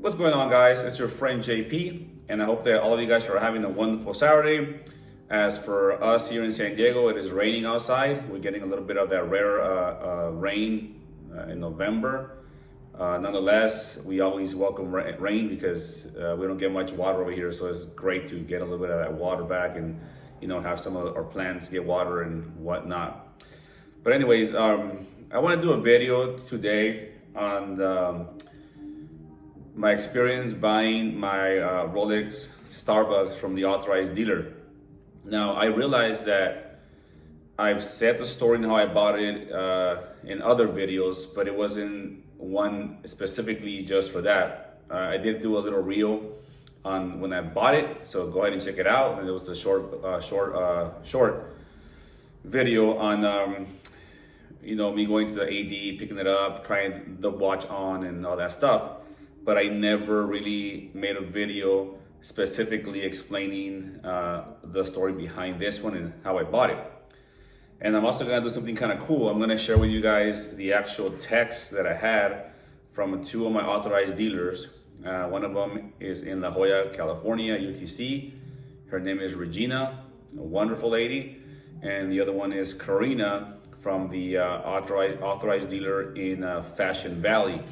What's going on, guys? It's your friend JP, and I hope that all of you guys are having a wonderful Saturday. As for us here in San Diego, it is raining outside. We're getting a little bit of that rare rain in November. Nonetheless, we always welcome rain because we don't get much water over here, so it's great to get a little bit of that water back and have some of our plants get water and whatnot. But anyways, I want to do a video today on my experience buying my Rolex Starbucks from the Authorized Dealer. Now, I realized that I've said the story and how I bought it in other videos, but it wasn't one specifically just for that. I did do a little reel on when I bought it, so go ahead and check it out. And it was a short video on me going to the AD, picking it up, trying the watch on, and all that stuff. But I never really made a video specifically explaining the story behind this one and how I bought it. And I'm also gonna do something kind of cool. I'm gonna share with you guys the actual text that I had from two of my authorized dealers. One of them is in La Jolla, California, UTC. Her name is Regina, a wonderful lady. And the other one is Karina from the authorized dealer in Fashion Valley.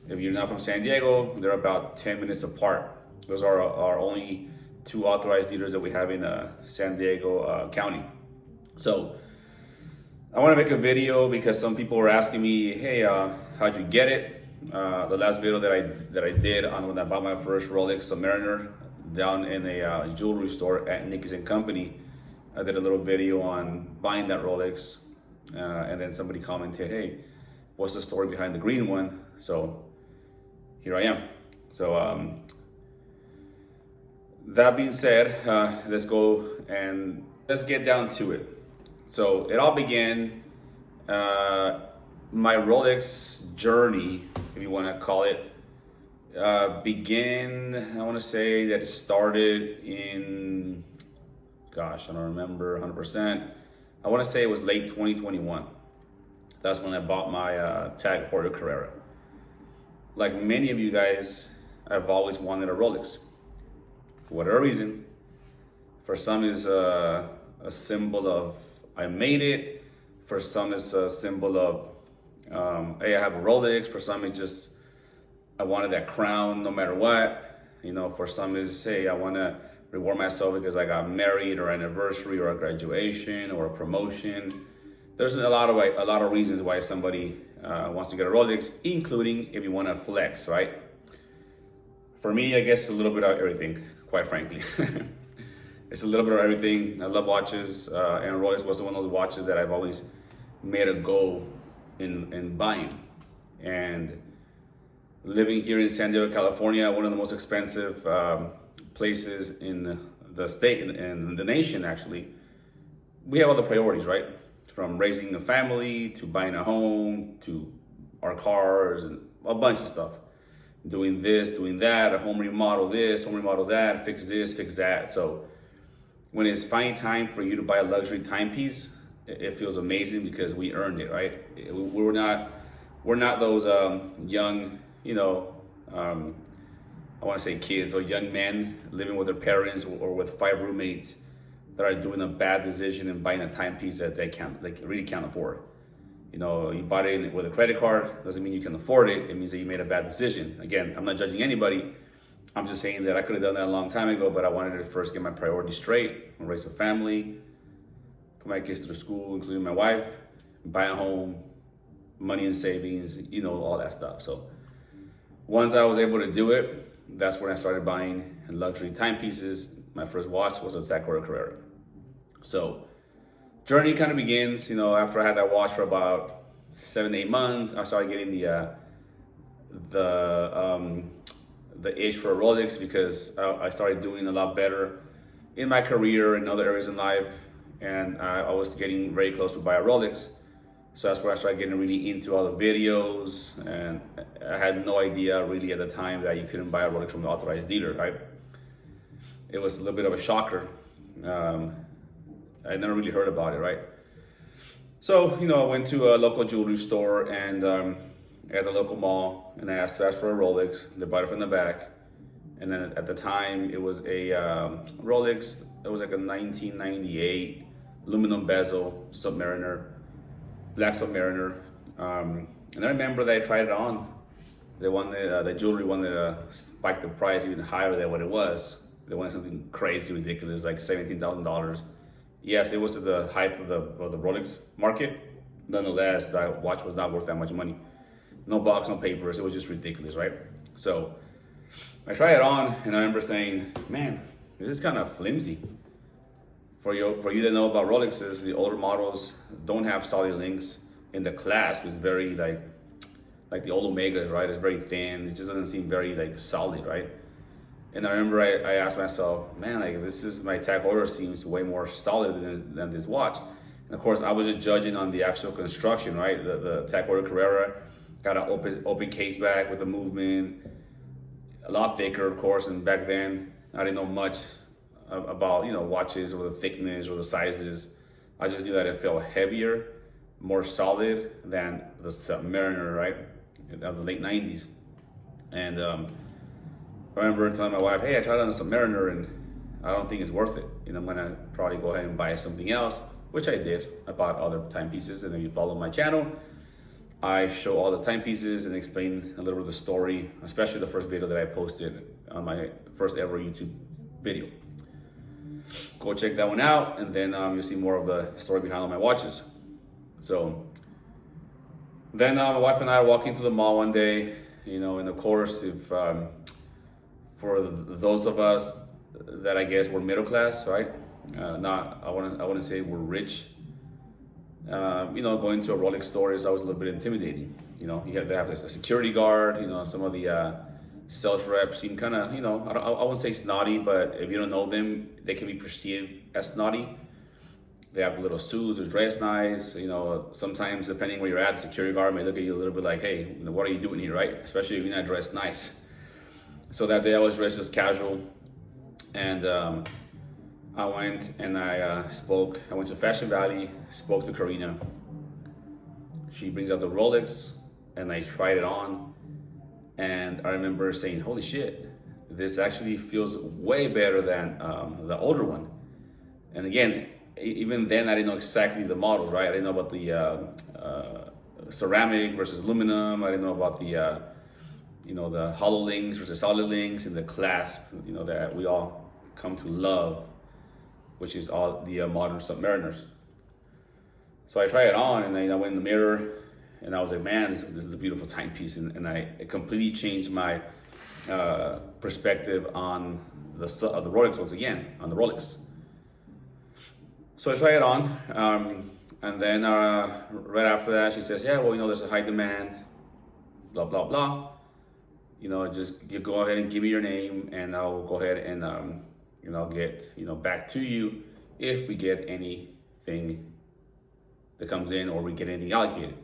If you're not from San Diego, they're about 10 minutes apart. Those are our only two authorized dealers that we have in San Diego County. So I want to make a video because some people were asking me, hey, how'd you get it? The last video that I did on when I bought my first Rolex Submariner down in a jewelry store at Nicky's & Company. I did a little video on buying that Rolex, and then somebody commented, hey, what's the story behind the green one? So here I am. So that being said, let's go and let's get down to it. So it all began, my Rolex journey, if you want to call it, began, I want to say that it started in, gosh, I don't remember 100%. I want to say it was late 2021. That's when I bought my Tag Heuer Carrera. Like many of you guys, I've always wanted a Rolex. For whatever reason, for some is a symbol of I made it. For some it's a symbol of hey, I have a Rolex. For some it's just I wanted that crown no matter what. For some is hey, I want to reward myself because I got married or anniversary or a graduation or a promotion. There's a lot of reasons why somebody wants to get a Rolex, including if you want to flex, right? For me, I guess it's a little bit of everything, quite frankly. It's a little bit of everything. I love watches, and Rolex was one of those watches that I've always made a goal in buying. And living here in San Diego, California, one of the most expensive places in the state and the nation, actually, we have other priorities, right? From raising a family to buying a home to our cars and a bunch of stuff. Doing this, doing that, a home remodel this, home remodel that, fix this, fix that. So when it's finally time for you to buy a luxury timepiece, it feels amazing because we earned it, right? We're not those young, I want to say kids or young men living with their parents or with 5 roommates that are doing a bad decision and buying a timepiece that they really can't afford. You bought it with a credit card, doesn't mean you can afford it. It means that you made a bad decision. Again, I'm not judging anybody. I'm just saying that I could have done that a long time ago, but I wanted to first get my priorities straight, raise a family, put my kids through school, including my wife, buy a home, money and savings, all that stuff. So once I was able to do it, that's when I started buying luxury timepieces. My first watch was a Tag Heuer Carrera. So journey kind of begins, after I had that watch for about 7-8 months. I started getting the itch for a Rolex because I started doing a lot better in my career and other areas in life, and I was getting very close to buy a Rolex. So that's where I started getting really into all the videos, and I had no idea really at the time that you couldn't buy a Rolex from the authorized dealer, right? It was a little bit of a shocker. I never really heard about it, right? So, I went to a local jewelry store and at the local mall, and I asked for a Rolex. They bought it from the back, and then at the time it was a Rolex. It was like a 1998 aluminum bezel Submariner, black Submariner. And I remember that I tried it on. They wanted the jewelry wanted to spike the price even higher than what it was. They wanted something crazy, ridiculous, like $17,000. Yes, it was at the height of the Rolex market. Nonetheless, that watch was not worth that much money. No box, no papers. It was just ridiculous, right? So I tried it on, and I remember saying, "Man, this is kind of flimsy." For you to know about Rolexes, the older models don't have solid links, and the clasp is very like the old Omegas, right? It's very thin. It just doesn't seem very like solid, right? And I remember I asked myself, man, like my tag order seems way more solid than this watch. And of course, I was just judging on the actual construction, right? The tag order Carrera got an open case back with the movement, a lot thicker, of course. And back then, I didn't know much about watches or the thickness or the sizes. I just knew that it felt heavier, more solid than the Submariner, right, of the late '90s. And I remember telling my wife, "Hey, I tried on a Submariner and I don't think it's worth it. I'm gonna probably go ahead and buy something else," which I did. I bought other timepieces, and if you follow my channel, I show all the timepieces and explain a little bit of the story, especially the first video that I posted on my first ever YouTube video. Go check that one out, and then you'll see more of the story behind all my watches. So then my wife and I are walking to the mall one day, and of course, if for those of us that I guess were middle class, right? I wouldn't say we're rich. Going to a Rolex store is always a little bit intimidating. They have a security guard. Some of the sales reps seem kind of, I wouldn't say snotty, but if you don't know them, they can be perceived as snotty. They have little suits or dress nice. Sometimes depending where you're at, the security guard may look at you a little bit like, "Hey, what are you doing here," right? Especially if you're not dressed nice. So that day I was dressed just casual, and I went and I went to Fashion Valley, spoke to Karina. She brings out the Rolex, and I tried it on, and I remember saying, "Holy shit, this actually feels way better than the older one." And again, even then I didn't know exactly the models, right? I didn't know about the ceramic versus aluminum. I didn't know about the the hollow links versus solid links, and the clasp, that we all come to love, which is all the modern Submariners. So I tried it on, and I went in the mirror, and I was like, "Man, this is a beautiful timepiece," and it completely changed my perspective on the Rolex once again, on the Rolex. So I tried it on, and then right after that, she says, "Yeah, well, there's a high demand, blah, blah, blah. Just you go ahead and give me your name, and I'll go ahead and I'll get back to you if we get anything that comes in or we get anything allocated."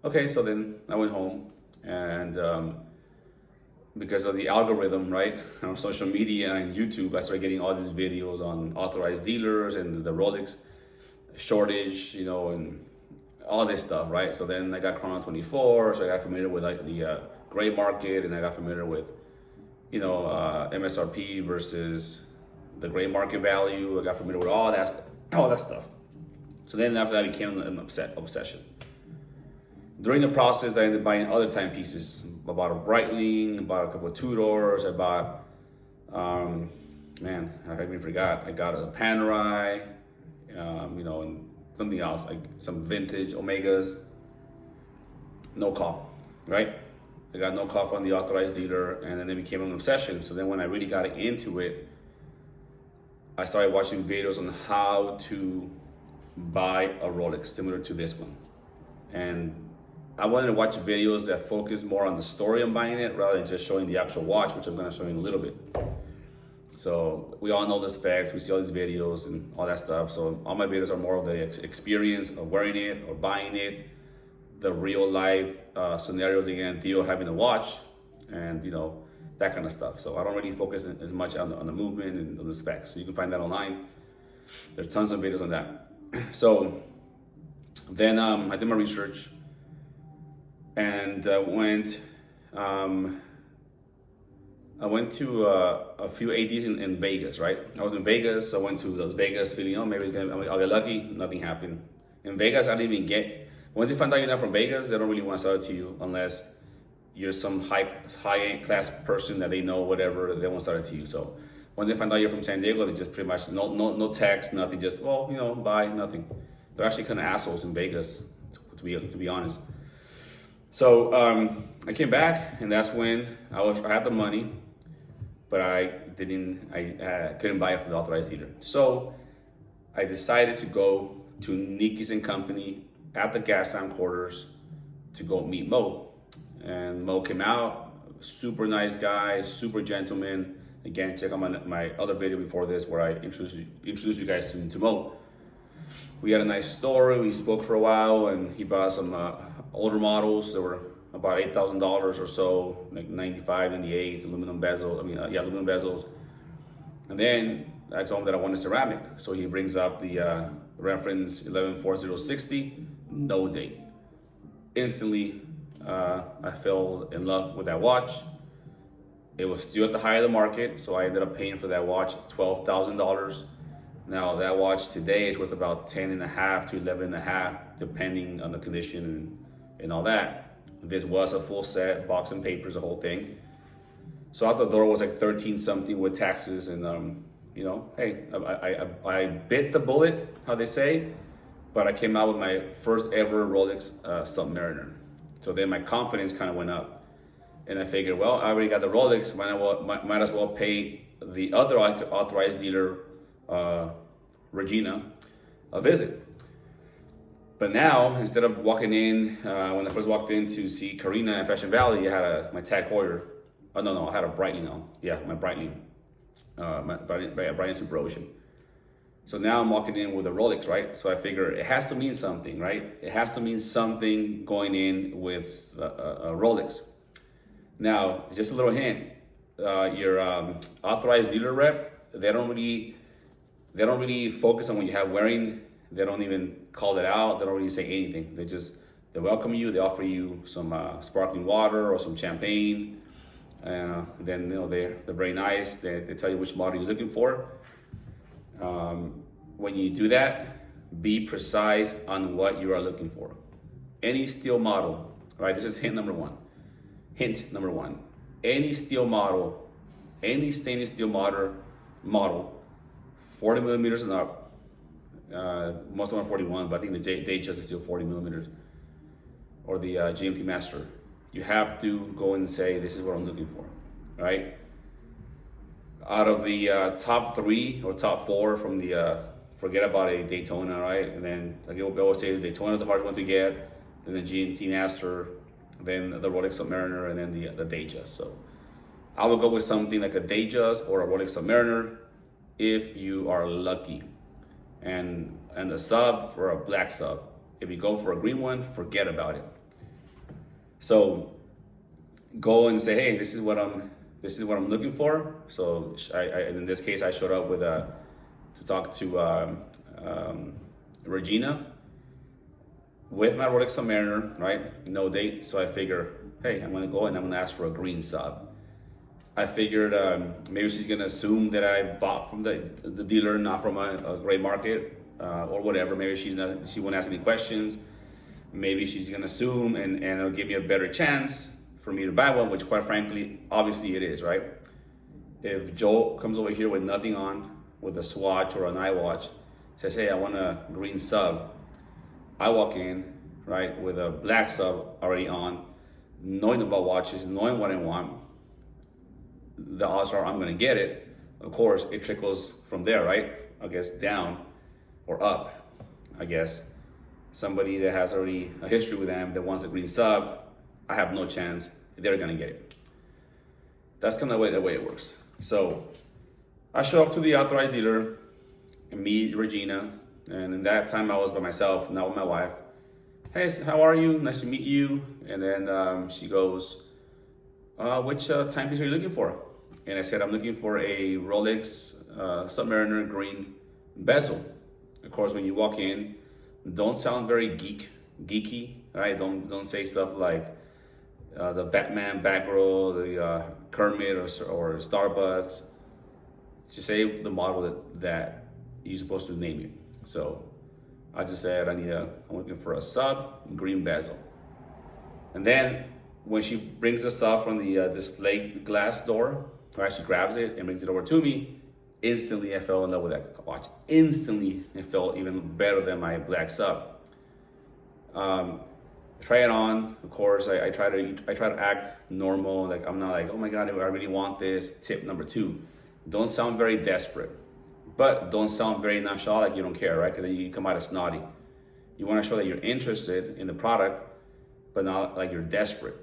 Okay, so then I went home, and because of the algorithm, right, on social media and YouTube, I started getting all these videos on authorized dealers and the Rolex shortage, and all this stuff, right? So then I got Chrono 24, so I got familiar with like the gray market, and I got familiar with MSRP versus the gray market value. I got familiar with all that stuff. So then after that, it became an obsession. During the process, I ended up buying other timepieces. I bought a Breitling, I bought a couple of Tudors, I bought, I even forgot. I got a Panerai, and something else, like some vintage Omegas. No call, right? I got no call on the authorized dealer, and then it became an obsession. So then when I really got into it, I started watching videos on how to buy a Rolex similar to this one. And I wanted to watch videos that focus more on the story I'm buying it rather than just showing the actual watch, which I'm going to show you in a little bit. So we all know the specs, we see all these videos and all that stuff. So all my videos are more of the experience of wearing it or buying it, the real life scenarios, again, Theo having a watch, and that kind of stuff. So I don't really focus as much on the movement and on the specs. So you can find that online. There's tons of videos on that. So then I did my research, and I went to a few ADs in Vegas, right? I was in Vegas. I went to Las Vegas feeling, oh, maybe I'll get lucky. Nothing happened. In Vegas, I didn't even get, once they find out you're not from Vegas, they don't really want to sell it to you unless you're some high class person that they know, whatever, they won't sell it to you. So once they find out you're from San Diego, they just pretty much, no text, nothing, just, well, bye, nothing. They're actually kind of assholes in Vegas, to be honest. So I came back, and that's when I had the money, but I couldn't buy it from the authorized dealer. So I decided to go to Nikki's and Company at the gas time quarters to go meet Mo. And Mo came out, super nice guy, super gentleman. Again, check out my other video before this where I introduced you guys to Mo. We had a nice story. We spoke for a while, and he bought some older models. They were about $8,000 or so, like 95, 98, aluminum bezels. And then I told him that I wanted ceramic. So he brings up the reference 114060, no date. Instantly, I fell in love with that watch. It was still at the high of the market, so I ended up paying for that watch $12,000. Now that watch today is worth about 10.5 to 11.5, depending on the condition and all that. This was a full set, box and papers, the whole thing. So out the door was like 13 something with taxes, and hey, I bit the bullet, how they say, but I came out with my first ever Rolex Submariner. So then my confidence kind of went up, and I figured, well, I already got the Rolex, might as well pay the other authorized dealer, Regina, a visit. But now, instead of walking in, when I first walked in to see Karina in Fashion Valley, I had my Tag Heuer. Oh, no, I had a Breitling on. Yeah, my Breitling. My Breitling Super Ocean. So now I'm walking in with a Rolex, right? So I figure it has to mean something, right? It has to mean something going in with a Rolex. Now, just a little hint. Your authorized dealer rep, they don't really focus on what you have wearing. They don't even call it out. They don't really say anything. They welcome you. They offer you some sparkling water or some champagne. Then they're very nice. They tell you which model you're looking for. When you do that, be precise on what you are looking for. Any steel model, right? This is hint number one. Hint number one. Any steel model, any stainless steel model, 40 millimeters and up. Most of them are 41, but I think the Datejust is still 40 millimeters, or the GMT Master. You have to go and say, this is what I'm looking for, right? Out of the top 3 or top 4 from the, forget about a Daytona, right? And then, like what we always say, is Daytona's the hard one to get, then the GMT Master, then the Rolex Submariner, and then the Datejust. So I would go with something like a Datejust or a Rolex Submariner if you are lucky. And a sub for a black sub. If you go for a green one, forget about it. So go and say, hey, this is what I'm looking for. So in this case, I showed up with to talk to Regina with my Rolex Submariner, right? No date. So I figure, hey, I'm gonna go and I'm gonna ask for a green sub. I figured maybe she's gonna assume that I bought from the dealer, not from a gray market or whatever. Maybe she won't ask any questions. Maybe she's gonna assume and it'll give me a better chance for me to buy one, which quite frankly, obviously it is, right? If Joe comes over here with nothing on, with a Swatch or an iWatch, says, hey, I want a green sub. I walk in, right, with a black sub already on, knowing about watches, knowing what I want. The odds are I'm gonna get it. Of course, it trickles from there, right? I guess down or up, I guess. Somebody that has already a history with them that wants a green sub, I have no chance. They're gonna get it. That's kind of the way it works. So I show up to the authorized dealer and meet Regina. And in that time I was by myself, not with my wife. Hey, how are you? Nice to meet you. And then she goes, which timepiece are you looking for? And I said, I'm looking for a Rolex Submariner green bezel. Of course, when you walk in, don't sound very geeky, right? Don't say stuff like, the Batman, Batgirl, the Kermit or Starbucks. Just say the model that you're supposed to name it. So I just said I'm looking for a sub, green bezel. And then when she brings the sub from the display glass door, or she grabs it and brings it over to me, instantly I fell in love with that watch. Instantly it felt even better than my black sub. Try it on, of course. I try to act normal. Like I'm not like, oh my God, I really want this. Tip number 2, don't sound very desperate, but don't sound very nonchalant like you don't care, right? Because then you come out as snotty. You want to show that you're interested in the product, but not like you're desperate,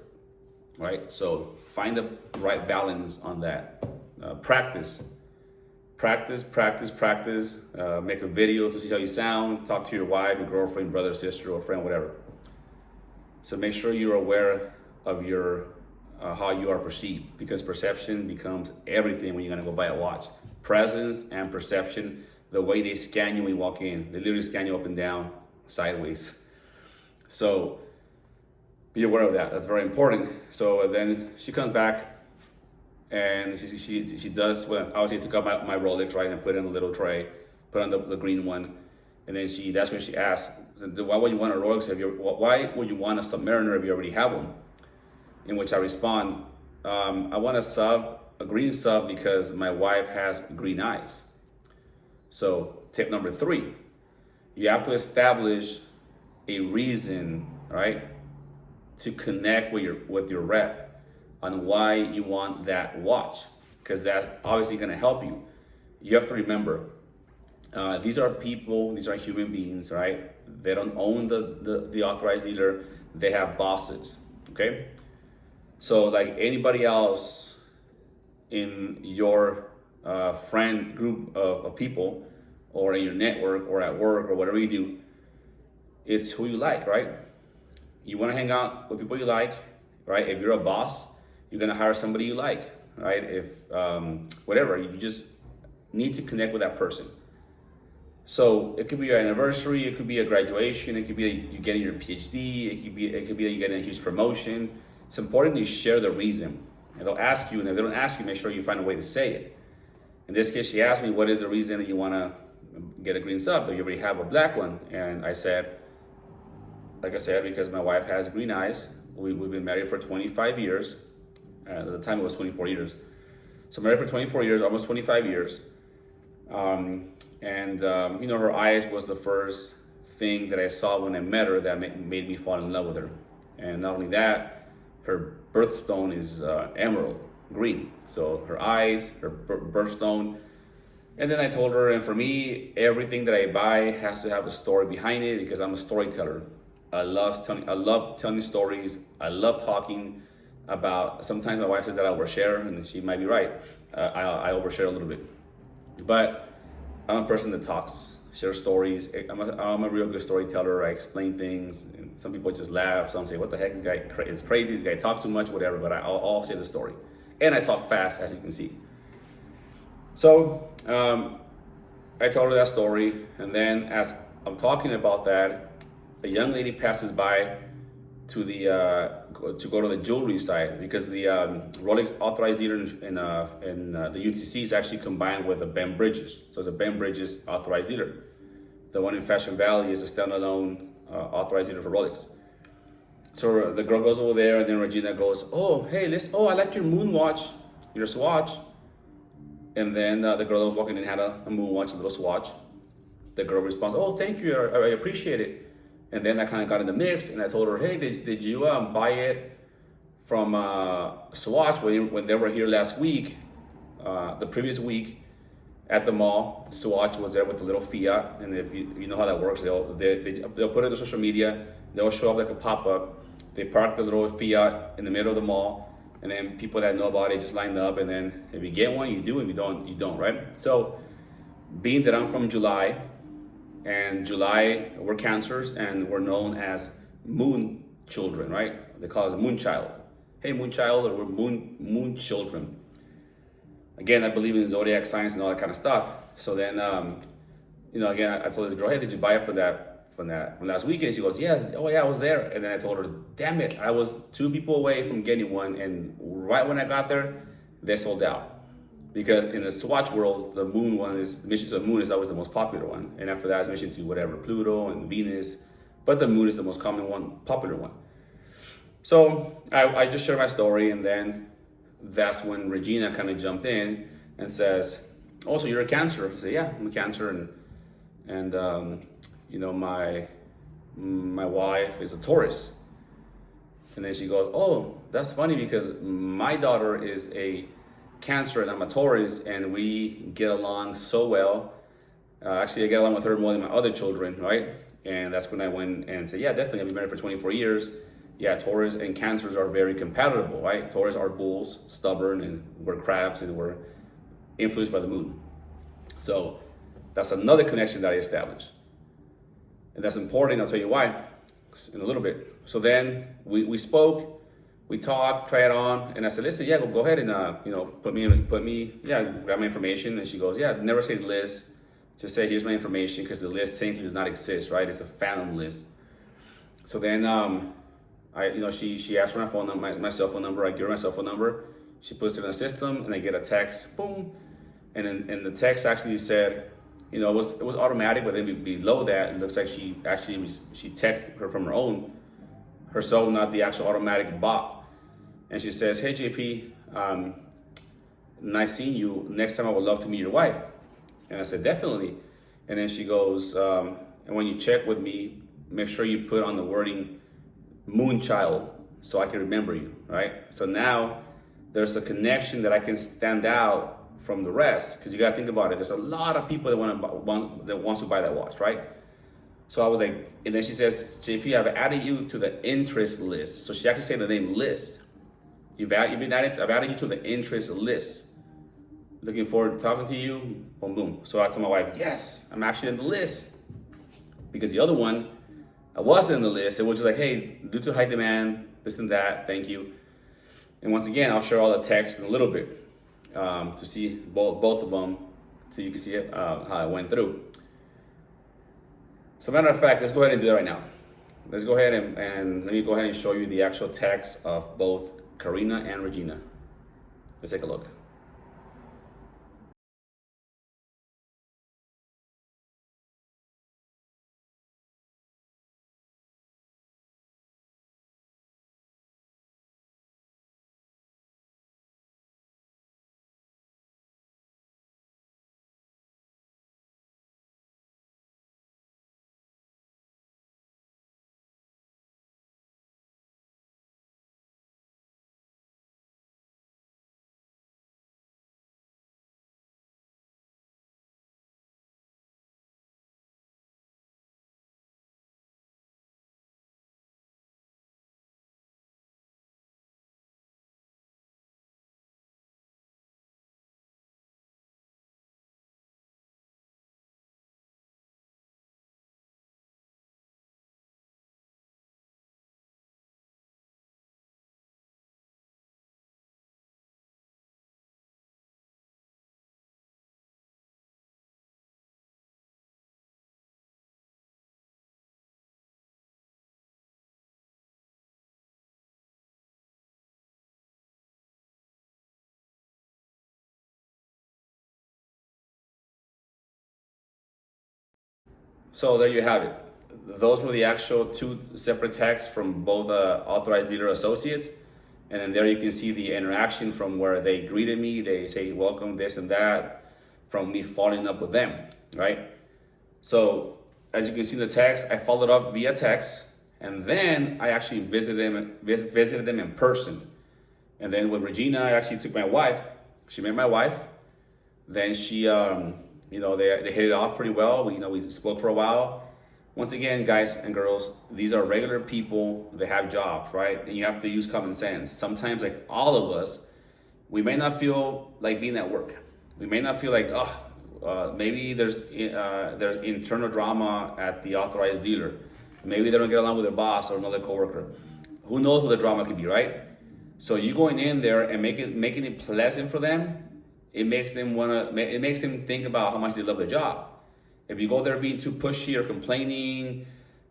right? So find the right balance on that. Practice. Make a video to see how you sound. Talk to your wife, your girlfriend, brother, sister, or friend, whatever. So make sure you're aware of your how you are perceived, because perception becomes everything when you're gonna go buy a watch. Presence and perception, the way they scan you when you walk in, they literally scan you up and down, sideways. So be aware of that. That's very important. So then she comes back and she does, well, obviously took out my Rolex, right, and put it in a little tray, put on the green one, and then that's when she asked, why would you want a Rolex why would you want a Submariner if you already have one? In which I respond, I want a green sub because my wife has green eyes. So tip number 3, you have to establish a reason, right, to connect with your rep on why you want that watch, because that's obviously going to help you. You have to remember, these are people, these are human beings, right? They don't own the authorized dealer. They have bosses, okay? So like anybody else in your friend group of people, or in your network, or at work, or whatever you do, it's who you like, right? You want to hang out with people you like, right? If you're a boss, you're going to hire somebody you like, right? If whatever, you just need to connect with that person. So it could be your anniversary, it could be a graduation, it could be you getting your PhD, it could be you getting a huge promotion. It's important you share the reason. And they'll ask you, and if they don't ask you, make sure you find a way to say it. In this case, she asked me, what is the reason that you want to get a green sub, but you already have a black one? And I said, like I said, because my wife has green eyes. We've been married for 25 years. At the time it was 24 years. So married for 24 years, almost 25 years. Her eyes was the first thing that I saw when I met her that made me fall in love with her. And not only that, her birthstone is emerald green. So her eyes, her birthstone. And then I told her, and for me, everything that I buy has to have a story behind it, because I'm a storyteller. I love telling stories. I love talking about, sometimes my wife says that I overshare, and she might be right. I overshare a little bit. But I'm a person that talks, shares stories. I'm a real good storyteller. I explain things, and some people just laugh. Some say, what the heck, this guy is crazy, this guy talks too much, whatever, but I'll say the story. And I talk fast, as you can see. So I told her that story, and then as I'm talking about that, a young lady passes by to go to the jewelry side, because the Rolex Authorized Dealer in the UTC is actually combined with a Ben Bridges. So it's a Ben Bridges Authorized Dealer. The one in Fashion Valley is a standalone Authorized Dealer for Rolex. So the girl goes over there, and then Regina goes, oh, hey, I like your moon watch, your swatch. And then the girl that was walking in had a moon watch, a little swatch. The girl responds, oh, thank you, I appreciate it. And then I kind of got in the mix, and I told her, hey, did you buy it from Swatch when they were here last week, the previous week at the mall? Swatch was there with the little Fiat, and if you know how that works, they'll put it on social media, they'll show up like a pop-up, they park the little Fiat in the middle of the mall, and then people that know about it just line up, and then if you get one, you do, if you don't, you don't, right? So being that I'm from July, and July, we're Cancers, and we're known as moon children, right? They call us moon child. Hey, moon child, or we're moon children. Again, I believe in zodiac signs and all that kind of stuff. So then, again, I told this girl, hey, did you buy it from last weekend? She goes, yes, oh yeah, I was there. And then I told her, damn it, I was 2 people away from getting one, and right when I got there, they sold out. Because in the Swatch world, the mission to the moon is always the most popular one, and after that is mission to whatever, Pluto and Venus, but the moon is the most common one, popular one. So I just shared my story, and then that's when Regina kind of jumped in and says, oh, so you're a Cancer? I said, yeah, I'm a Cancer, and you know, my wife is a Taurus. And then she goes, oh, that's funny because my daughter is a Cancer and I'm a Taurus, and we get along so well. Actually, I get along with her more than my other children, right? And that's when I went and said, yeah, definitely, I've been married for 24 years. Yeah, Taurus and Cancers are very compatible, right? Taurus are bulls, stubborn, and we're crabs, and we're influenced by the moon. So that's another connection that I established. And that's important, I'll tell you why in a little bit. So then we spoke, we talked, tried it on, and I said, listen, yeah, go ahead and you know, grab my information. And she goes, yeah, never say the list, just say here's my information, because the list technically does not exist, right? It's a phantom list. So then she asked for my phone number, my cell phone number. I give her my cell phone number. She puts it in the system, and I get a text, boom. And then the text actually said, you know, it was automatic, but then below that, it looks like she texted her from herself, not the actual automatic bot. And she says, hey JP, nice seeing you. Next time I would love to meet your wife. And I said, definitely. And then she goes, and when you check with me, make sure you put on the wording Moonchild so I can remember you, right? So now there's a connection that I can stand out from the rest, because you gotta think about it. There's a lot of people that wants to buy that watch, right? So I was like, and then she says, JP, I've added you to the interest list. So she actually said the name list. I've added you to the interest list. Looking forward to talking to you. Boom, boom. So I told my wife, yes, I'm actually in the list. Because the other one, I wasn't in the list. It was just like, hey, due to high demand, this and that, thank you. And once again, I'll share all the text in a little bit to see both of them, so you can see it, how it went through. So matter of fact, let's go ahead and do that right now. Let's go ahead and let me go ahead and show you the actual text of both Karina and Regina. Let's take a look. So there you have it. Those were the actual 2 separate texts from both Authorized Dealer associates. And then there you can see the interaction from where they greeted me. They say, welcome, this and that, from me following up with them, right? So as you can see in the text, I followed up via text, and then I actually visited them in person. And then with Regina, I actually took my wife. She met my wife. Then she, you know, they hit it off pretty well. We spoke for a while. Once again, guys and girls, these are regular people that have jobs, right? And you have to use common sense. Sometimes, like all of us, we may not feel like being at work. We may not feel like, maybe there's internal drama at the Authorized Dealer. Maybe they don't get along with their boss or another coworker. Who knows what the drama could be, right? So you going in there and making it pleasant for them, it makes them think about how much they love their job. If you go there being too pushy or complaining,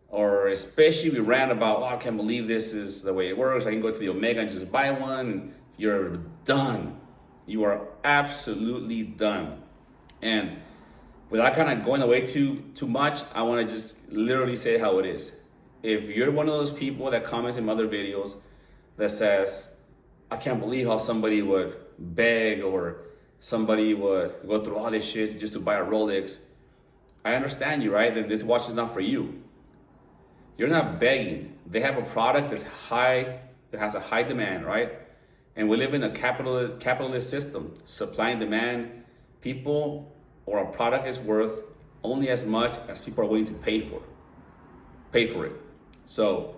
or especially we rant about, oh, I can't believe this is the way it works. I can go to the Omega and just buy one. You're done. You are absolutely done. And without kind of going away too much, I want to just literally say how it is. If you're one of those people that comments in other videos that says, I can't believe how somebody would beg or somebody would go through all this shit just to buy a Rolex, I understand you, right? Then this watch is not for you. You're not begging. They have a product that's high, that has a high demand, right? And we live in a capitalist system. Supply and demand. People or a product is worth only as much as people are willing to pay for it. So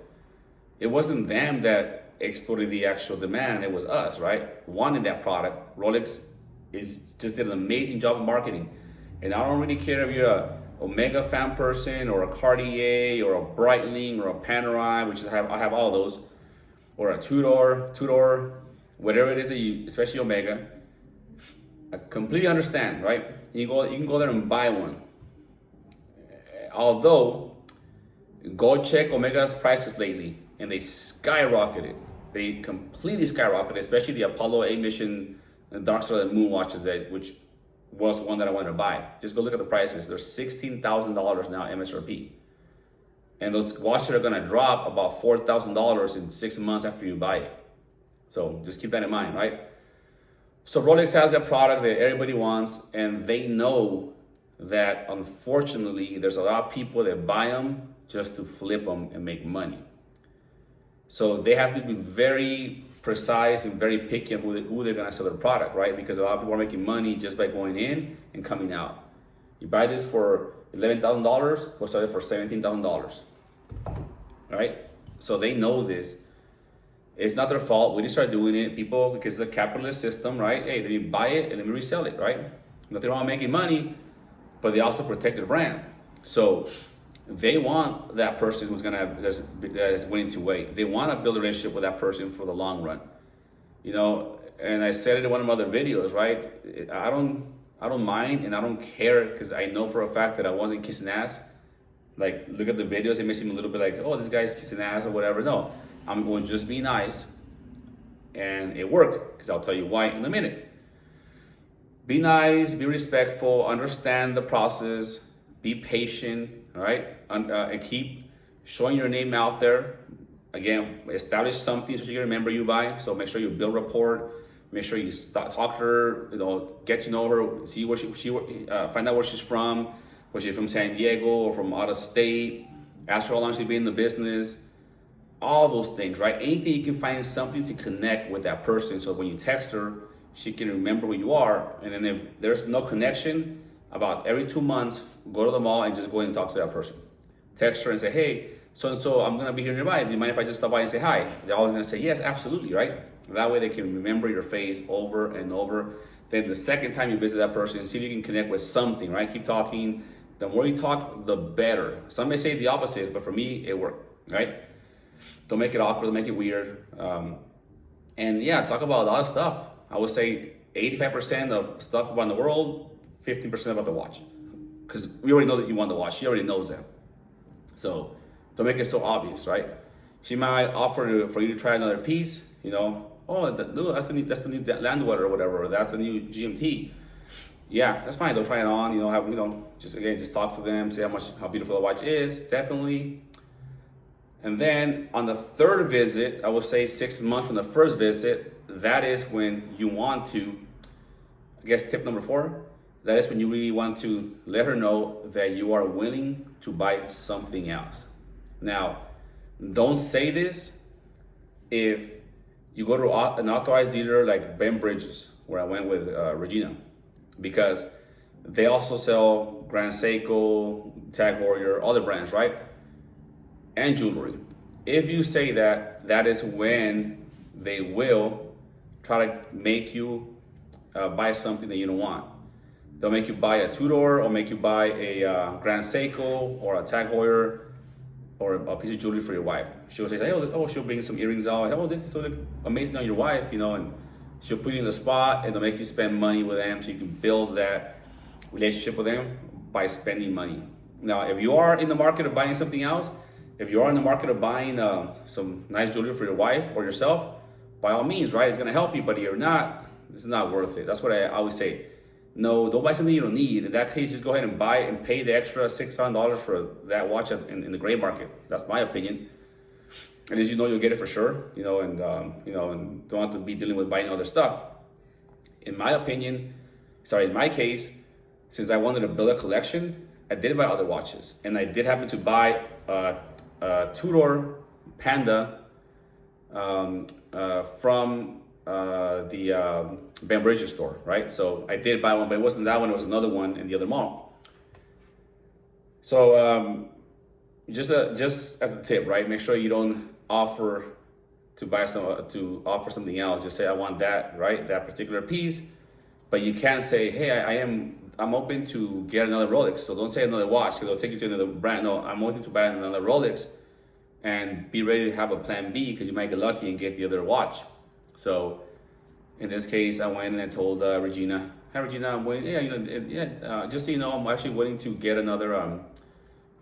it wasn't them that exploited the actual demand, it was us, right? Wanting that product. Rolex just did an amazing job of marketing. And I don't really care if you're a Omega fan person or a Cartier or a Breitling or a Panerai, which is I have all of those, or a Tudor, whatever it is that you, especially Omega. I completely understand, right? You can go there and buy one. Although, go check Omega's prices lately, and they skyrocketed. They completely skyrocketed, especially the Apollo 8 mission, the Dark Side of the Moon watches, which was one that I wanted to buy. Just go look at the prices. They're $16,000 now MSRP. And those watches are gonna drop about $4,000 in 6 months after you buy it. So just keep that in mind, right? So Rolex has that product that everybody wants, and they know that unfortunately there's a lot of people that buy them just to flip them and make money. So they have to be very precise and very picky on who they're gonna sell their product, right? Because a lot of people are making money just by going in and coming out. You buy this for $11,000, go sell it for $17,000, right? So they know this. It's not their fault. We just start doing it. People, because it's a capitalist system, right? Hey, let me buy it and let me resell it, right? Nothing wrong with making money, but they also protect their brand. So they want that person that's willing to wait. They want to build a relationship with that person for the long run. You know, and I said it in one of my other videos, right? I don't mind and I don't care, because I know for a fact that I wasn't kissing ass. Like, look at the videos, it may seem a little bit like, oh, this guy's kissing ass or whatever. No, I was just being nice, and it worked, because I'll tell you why in a minute. Be nice, be respectful, understand the process, be patient, all right? And keep showing your name out there. Again, establish something so she can remember you by. So make sure you build rapport. Make sure you talk to her, get to know her, see where find out where she's from. Was she from San Diego or from out of state? Ask her how long she's been in the business. All those things, right? Anything you can find something to connect with that person, so when you text her, she can remember who you are. And then if there's no connection, about every 2 months, go to the mall and just go in and talk to that person. Text her and say, hey, so I'm gonna be here nearby. Do you mind if I just stop by and say hi? They're always gonna say, yes, absolutely, right? That way they can remember your face over and over. Then the second time you visit that person, see if you can connect with something, right? Keep talking. The more you talk, the better. Some may say the opposite, but for me, it worked, right? Don't make it awkward, don't make it weird. And yeah, talk about a lot of stuff. I would say 85% of stuff about the world, 15% about the watch. Because we already know that you want the watch. She already knows that. So don't make it so obvious, right? She might offer for you to try another piece, oh, that's the new Landwetter or whatever, or that's the new GMT. Yeah, that's fine. They'll try it on, just talk to them, say how beautiful the watch is, definitely. And then on the third visit, I would say 6 months from the first visit, that is when you want to, I guess tip number 4, that is when you really want to let her know that you are willing to buy something else. Now, don't say this if you go to an authorized dealer like Ben Bridges, where I went with Regina, because they also sell Grand Seiko, Tag Heuer, other brands, right? And jewelry. If you say that, that is when they will try to make you buy something that you don't want. They'll make you buy a Tudor, or make you buy a Grand Seiko or a Tag Heuer, or a piece of jewelry for your wife. She'll say, she'll bring some earrings out. Oh, this is so amazing on your wife, and she'll put you in the spot, and they'll make you spend money with them, so you can build that relationship with them by spending money. Now, if you are in the market of buying something else, if you are in the market of buying some nice jewelry for your wife or yourself, by all means, right? It's gonna help you, but if you're not, it's not worth it. That's what I always say. No, don't buy something you don't need. In that case, just go ahead and buy it and pay the extra $600 for that watch in the gray market. That's my opinion. At least you know you'll get it for sure, and don't have to be dealing with buying other stuff. In my case, since I wanted to build a collection, I did buy other watches, and I did happen to buy a two-door Panda from the Ben Bridges store, right? So I did buy one, but it wasn't that one; it was another one in the other mall. So just as a tip, right? Make sure you don't offer to offer something else. Just say I want that, right? That particular piece, but you can't say, hey, I'm open to get another Rolex. So don't say another watch because it'll take you to another brand. No, I'm open to buy another Rolex, and be ready to have a plan B because you might get lucky and get the other watch. So in this case, I went and I told Regina, "Hi Regina, I'm waiting. Yeah, just so you know, I'm actually waiting to get another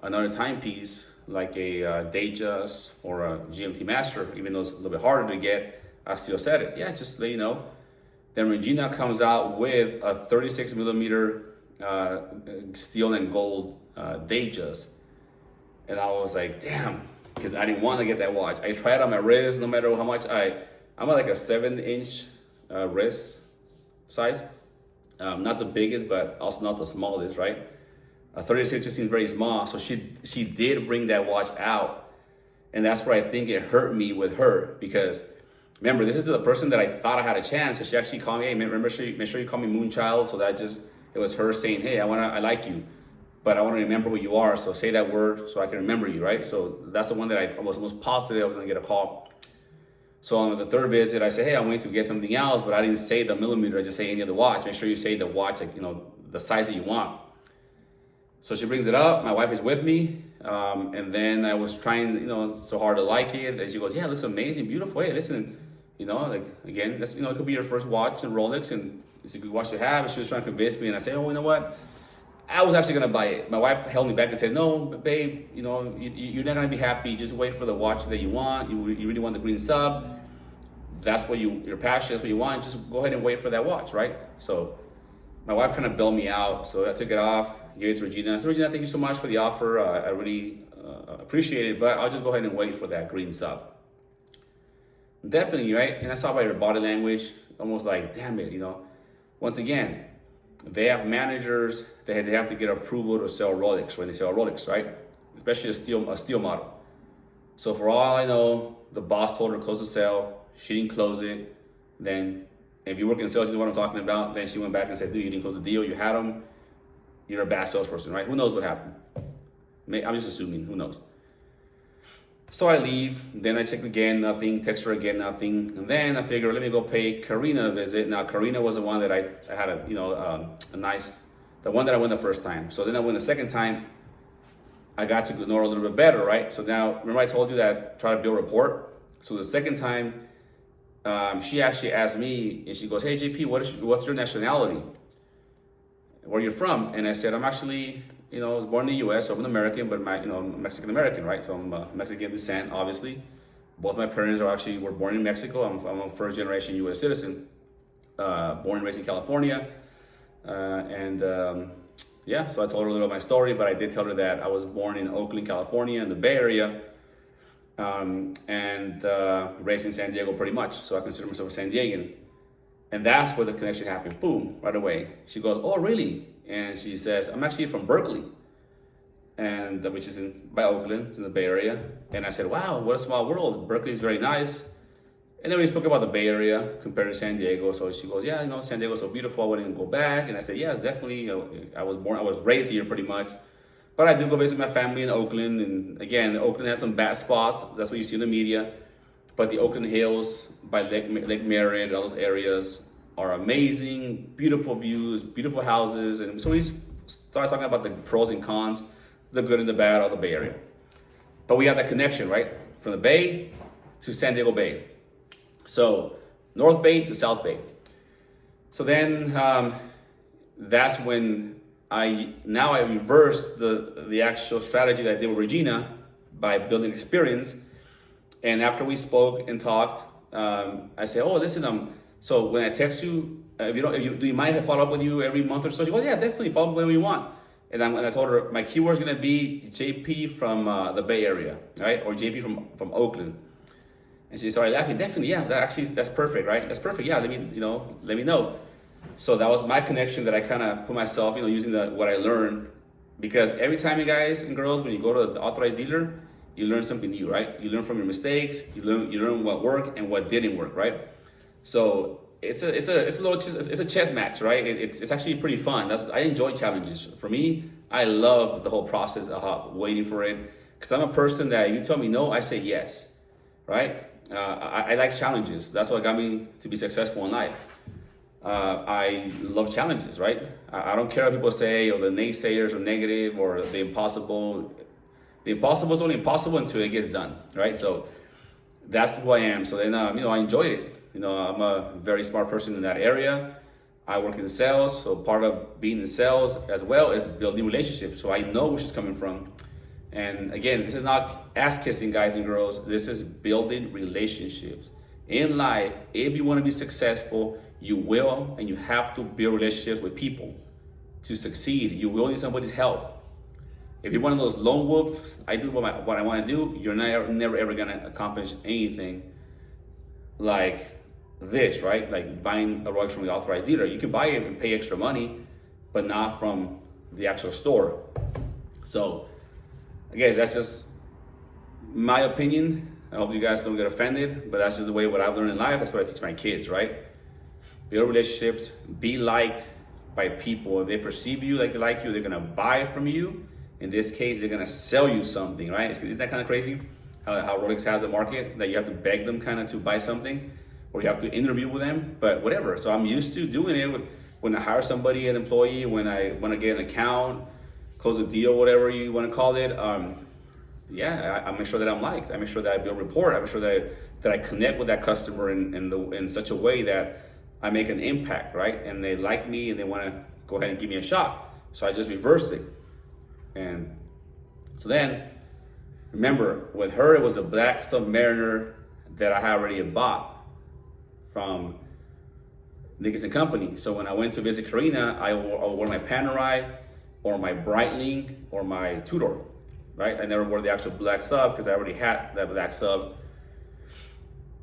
timepiece like a Datejust or a GMT Master. Even though it's a little bit harder to get, I still said it. Yeah, just let you know." Then Regina comes out with a 36 millimeter steel and gold Datejust, and I was like, damn, because I didn't want to get that watch. I tried it on my wrist, no matter how much I'm at like a 7-inch wrist size, not the biggest, but also not the smallest, right? A 36 just seems very small, so she did bring that watch out, and that's where I think it hurt me with her because. Remember, this is the person that I thought I had a chance. So she actually called me, hey, make sure you call me Moonchild. So it was her saying, hey, I like you, but I want to remember who you are. So say that word so I can remember you, right? So that's the one that I was most positive I was going to get a call. So on the third visit, I said, hey, I'm waiting to get something else, but I didn't say the millimeter. I just say any other watch. Make sure you say the watch, like, the size that you want. So she brings it up. My wife is with me. And then I was trying, so hard to like it. And she goes, yeah, it looks amazing, beautiful. Hey, listen, again, that's, it could be your first watch in Rolex and it's a good watch to have. And she was trying to convince me. And I said, oh, you know what? I was actually going to buy it. My wife held me back and said, no, babe, you're not going to be happy. Just wait for the watch that you want. You really want the green sub. That's what you're passionate. That's what you want. Just go ahead and wait for that watch, right? So my wife kind of bailed me out. So I took it off, gave it to Regina. I said, Regina, thank you so much for the offer. I really appreciate it, but I'll just go ahead and wait for that green sub. Definitely, right? And I saw by her body language, almost like, damn it, Once again, they have managers, they have to get approval to sell Rolex when they sell Rolex, right? Especially a steel model. So for all I know, the boss told her to close the sale. She didn't close it. Then if you work in sales, you know what I'm talking about. Then she went back and said, dude, you didn't close the deal. You had them. You're a bad salesperson, right? Who knows what happened? I'm just assuming. Who knows? So I leave. Then I check again, nothing. Text her again, nothing. And then I figure, let me go pay Karina a visit. Now, Karina was the one that I had the one that I went the first time. So then I went the second time. I got to know her a little bit better, right? So now, remember I told you that I try to build rapport? So the second time, she actually asked me, and she goes, hey, JP, what's your nationality? Where you're from? And I said, I'm actually, I was born in the U.S., so I'm an American, but I'm Mexican-American, right? So I'm Mexican descent, obviously. Both my parents were born in Mexico. I'm a first-generation U.S. citizen, born and raised in California. So I told her a little of my story, but I did tell her that I was born in Oakland, California, in the Bay Area, and raised in San Diego pretty much. So I consider myself a San Diegan. And that's where the connection happened. Boom, right away. She goes, oh, really? And she says, I'm actually from Berkeley, and which is by Oakland, it's in the Bay Area. And I said, wow, what a small world. Berkeley is very nice. And then we spoke about the Bay Area compared to San Diego. So she goes, yeah, San Diego's so beautiful, I wouldn't go back. And I said, yeah, it's definitely, I was raised here pretty much. But I do go visit my family in Oakland. And again, Oakland has some bad spots. That's what you see in the media. But the Oakland Hills by Lake Merritt, all those areas are amazing, beautiful views, beautiful houses. And so we started talking about the pros and cons, the good and the bad of the Bay Area. But we have that connection, right? From the Bay to San Diego Bay. So North Bay to South Bay. So then that's when I reversed the actual strategy that I did with Regina by building experience. And after we spoke and talked, I said, oh, listen, so when I text you, do you mind if I follow up with you every month or so? She goes, yeah, definitely follow up whenever you want. And I told her my keyword is gonna be JP from the Bay Area, right? Or JP from Oakland. And she started laughing. Definitely, yeah. That's perfect, right? That's perfect. Yeah, let me know. So that was my connection that I kind of put myself, using what I learned, because every time, you guys and girls, when you go to the authorized dealer, you learn something new, right? You learn from your mistakes. You learn what worked and what didn't work, right? So it's a chess match, right? It's actually pretty fun. I enjoy challenges. For me, I love the whole process of waiting for it, because I'm a person that if you tell me no, I say yes, right? I like challenges. That's what got me to be successful in life. I love challenges, right? I don't care what people say, or the naysayers are negative, or the impossible. The impossible is only impossible until it gets done, right? So that's who I am. So then, I enjoyed it. I'm a very smart person in that area. I work in sales, so part of being in sales as well is building relationships. So I know where she's coming from. And again, this is not ass kissing, guys and girls. This is building relationships. In life, if you want to be successful, you will, and you have to build relationships with people to succeed. You will need somebody's help. If you're one of those lone wolves, I do what I want to do, you're never ever going to accomplish anything like this, right? Like buying a Rolex from the authorized dealer. You can buy it and pay extra money, but not from the actual store. So, guys, that's just my opinion. I hope you guys don't get offended, but that's just the way what I've learned in life. That's what I teach my kids, right? Build relationships, be liked by people. If they perceive you like they like you, they're gonna buy from you. In this case, they're gonna sell you something, right? Isn't that kind of crazy? How Rolex has a market that you have to beg them kind of to buy something, or you have to interview with them, but whatever. So I'm used to doing it when I hire somebody, an employee, when I want to get an account, close a deal, whatever you want to call it. I make sure that I'm liked. I make sure that I build rapport. I make sure that I connect with that customer in such a way that I make an impact, right? And they like me and they want to go ahead and give me a shot. So I just reverse it. And so then, remember, with her, it was a black Submariner that I had already bought from Nichols and Company. So when I went to visit Karina, I wore my Panerai or my Breitling or my Tudor, right? I never wore the actual black sub because I already had that black sub.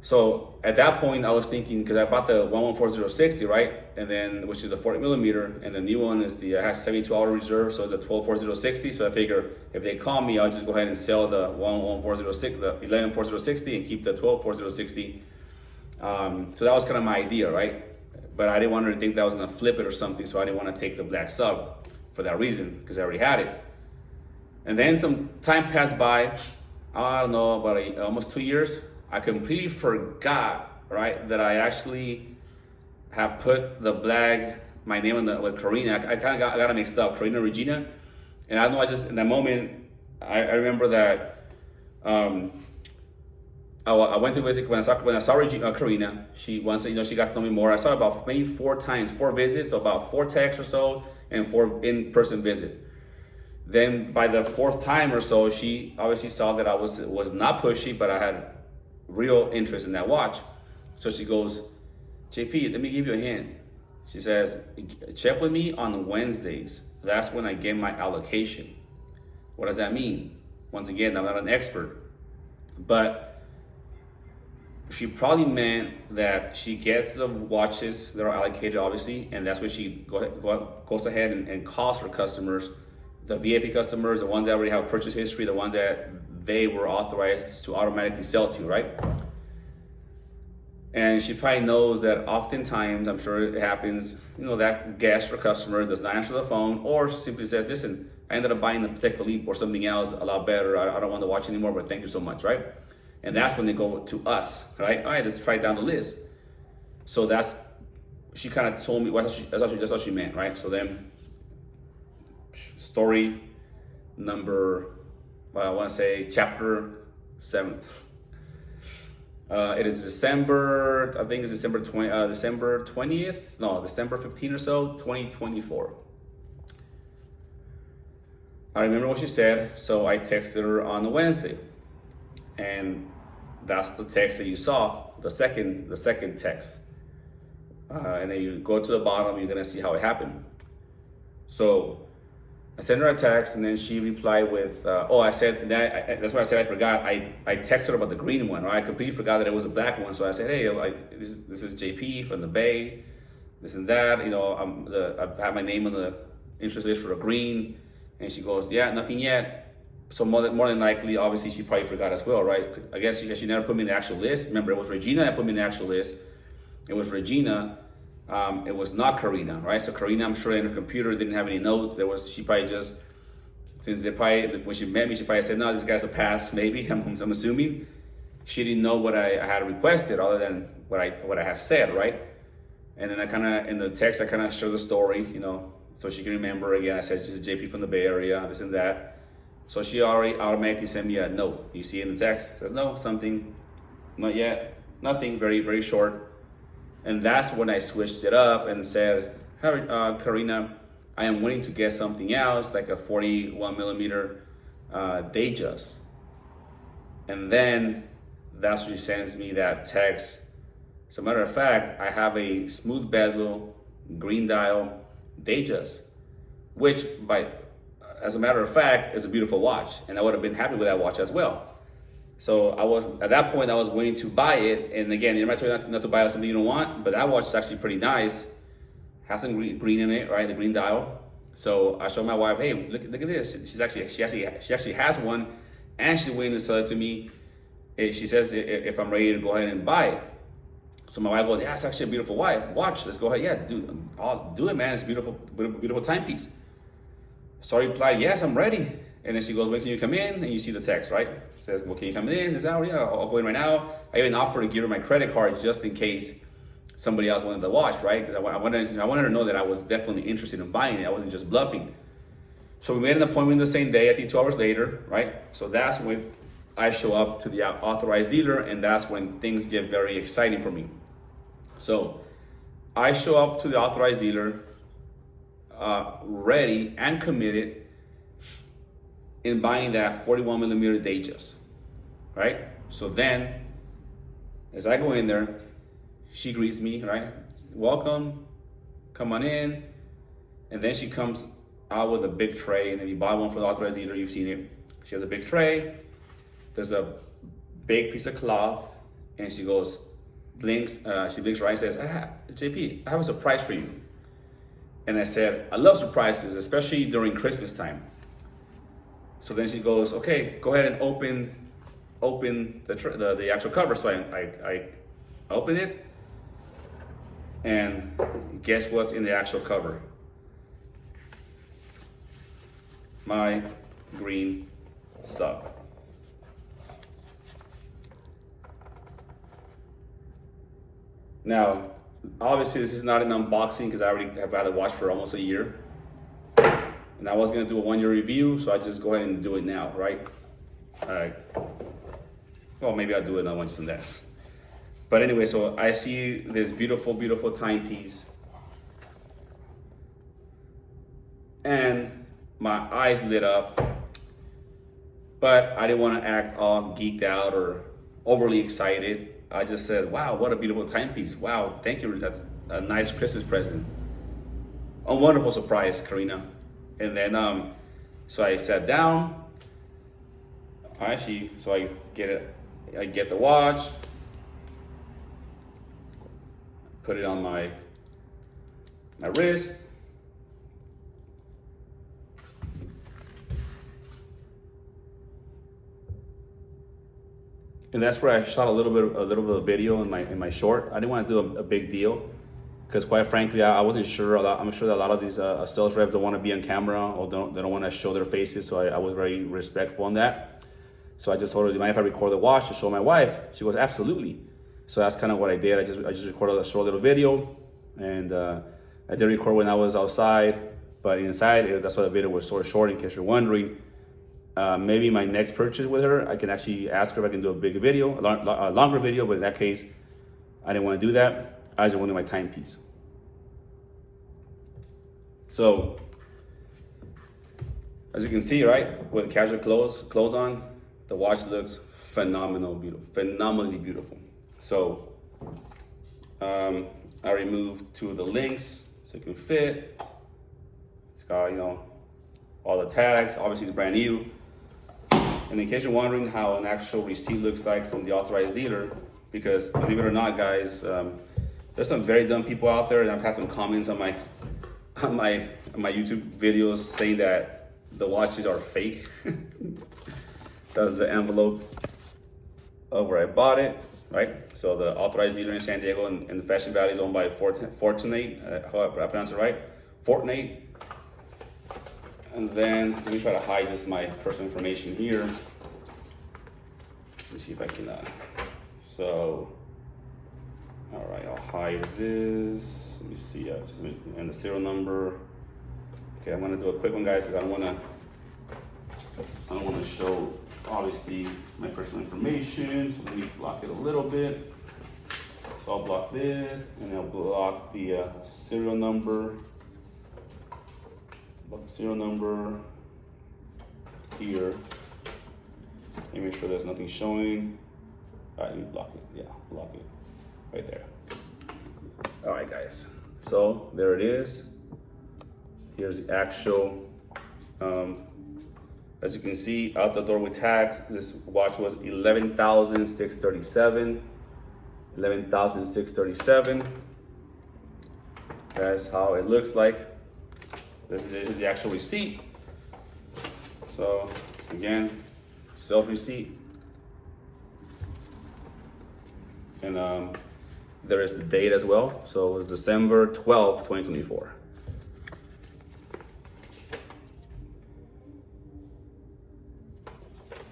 So at that point, I was thinking, because I bought the 114060, right? And then, which is a 40 millimeter, and the new one is it has 72 hour reserve, so it's a 124060. So I figure if they call me, I'll just go ahead and sell the 11406, the 114060, and keep the 12460. So that was kind of my idea, right? But I didn't want her to think that I was gonna flip it or something, so I didn't want to take the black sub for that reason, because I already had it. And then some time passed by, I don't know, about almost 2 years. I completely forgot, right, that I actually have put the black, my name on with Karina. I kind of got it mixed up, Karina Regina. And I don't know, I just, in that moment, I remember that I went to visit, when I saw Karina, she once, she got to know me more. I saw her about maybe 4 visits, so about 4 texts or so, and 4 in-person visits. Then by the 4th time or so, she obviously saw that I was not pushy, but I had real interest in that watch. So she goes, JP, let me give you a hint. She says, check with me on Wednesdays. That's when I get my allocation. What does that mean? Once again, I'm not an expert, but she probably meant that she gets the watches that are allocated, obviously, and that's when she goes ahead and calls her customers, the VIP customers, the ones that already have purchase history, the ones that they were authorized to automatically sell to, right? And she probably knows that oftentimes, I'm sure it happens, that guest or customer does not answer the phone, or simply says, listen, I ended up buying the Patek Philippe or something else a lot better. I don't want to watch anymore, but thank you so much, right? And that's when they go to us, right? All right, let's try it down the list. So she kind of told me, that's what she meant, right? So then, story number, I want to say chapter 7th. It is December, I think it's December 20th, no, December 15th or so, 2024. I remember what she said, so I texted her on a Wednesday, and that's the text that you saw, the second text. And then you go to the bottom, you're gonna see how it happened. So I sent her a text, and then she replied with, I said, that's why I said I forgot. I texted her about the green one, right? I completely forgot that it was a black one. So I said, hey, this is JP from the Bay, this and that. I have my name on the interest list for the green. And she goes, yeah, nothing yet. So more than likely, obviously, she probably forgot as well, right? I guess she never put me in the actual list. Remember, it was Regina that put me in the actual list. It was Regina. It was not Karina, right? So Karina, I'm sure in her computer didn't have any notes. She probably just, when she met me, she probably said, no, this guy's a pass, maybe. I'm assuming. She didn't know what I had requested other than what I have said, right? And then in the text, I kind of show the story, so she can remember. Again, I said she's a JP from the Bay Area, this and that. So she already automatically sent me a note. You see in the text, it says no, something, not yet, nothing, very, very short. And that's when I switched it up and said, Karina, I am willing to get something else, like a 41 millimeter Datejust. And then that's when she sends me that text. As a matter of fact, I have a smooth bezel, green dial Datejust, which as a matter of fact, is a beautiful watch. And I would have been happy with that watch as well. So at that point, I was willing to buy it. And again, you might tell you not to buy something you don't want, but that watch is actually pretty nice. Has some green in it, right? The green dial. So I showed my wife, hey, look at this. She actually has one, and she's willing to sell it to me. She says if I'm ready to go ahead and buy it. So my wife goes, yeah, it's actually a beautiful watch. Let's go ahead. Yeah, dude, I'll do it, man. It's a beautiful timepiece. So I replied, yes, I'm ready. And then she goes, when can you come in? And you see the text, right? It says, well, can you come in? It says, oh, yeah, I'll go in right now. I even offered to give her my credit card just in case somebody else wanted the watch, right? Because I wanted her to know that I was definitely interested in buying it. I wasn't just bluffing. So we made an appointment the same day, I think 2 hours later, right? So that's when I show up to the authorized dealer, and that's when things get very exciting for me. So I show up to the authorized dealer, ready and committed in buying that 41 millimeter Datejust, right? So then, as I go in there, she greets me, right? Welcome, come on in. And then she comes out with a big tray, and if you buy one for the authorized dealer, you've seen it. She has a big tray, there's a big piece of cloth, and she goes, she blinks right, and says, JP, I have a surprise for you. And I said, I love surprises, especially during Christmas time. So then she goes, okay, go ahead and open the actual cover. So I open it, and guess what's in the actual cover? My green sub. Now, obviously this is not an unboxing because I already have had a watch for almost a year. And I was gonna do a 1-year review, so I just go ahead and do it now, right? All right. Well, maybe I'll do another one just on that. But anyway, so I see this beautiful, beautiful timepiece, and my eyes lit up, but I didn't want to act all geeked out or overly excited. I just said, wow, what a beautiful timepiece. Wow, thank you. That's a nice Christmas present. A wonderful surprise, Karina. And then, so I sat down. So I get the watch, put it on my wrist. And that's where I shot a little bit of video in my short. I didn't want to do a big deal because, quite frankly, I wasn't sure. I'm sure that a lot of these sales reps don't want to be on camera or they don't want to show their faces. So I was very respectful on that. So I just told her, do you mind if I record the watch to show my wife? She goes, absolutely. So that's kind of what I did. I just recorded a short little video, and I did record when I was outside, but inside, that's why the video was sort of short, in case you're wondering. Maybe my next purchase with her, I can actually ask her if I can do a big video, a longer video, but in that case, I didn't want to do that. I just wanted my timepiece. So As you can see, right, with casual clothes on, the watch looks phenomenally beautiful. So I removed 2 of the links so it can fit. It's got, you know, all the tags. Obviously, it's brand new. And in case you're wondering how an actual receipt looks like from the authorized dealer, because believe it or not, guys, there's some very dumb people out there, and I've had some comments on my YouTube videos saying that the watches are fake. That's the envelope of where I bought it, right? So the authorized dealer in San Diego and the Fashion Valley is owned by Fortunate, hope I pronounce it right, Fortnite. And then let me try to hide just my personal information here. Let me see if I can, so, all right, I'll hide this. Let me see, and the serial number. Okay, I'm gonna do a quick one, guys, because I don't wanna show, obviously, my personal information. So let me block it a little bit. So I'll block this, and I'll block the serial number. Block the serial number here. Let me make sure there's nothing showing. All right, let me block it. Yeah, block it right there. All right, guys. So there it is. Here's the actual, as you can see, out the door with tags, this watch was $11,637. $11,637. That's how it looks like. This is the actual receipt. So again, self receipt. And there is the date as well. So it was December 12th, 2024.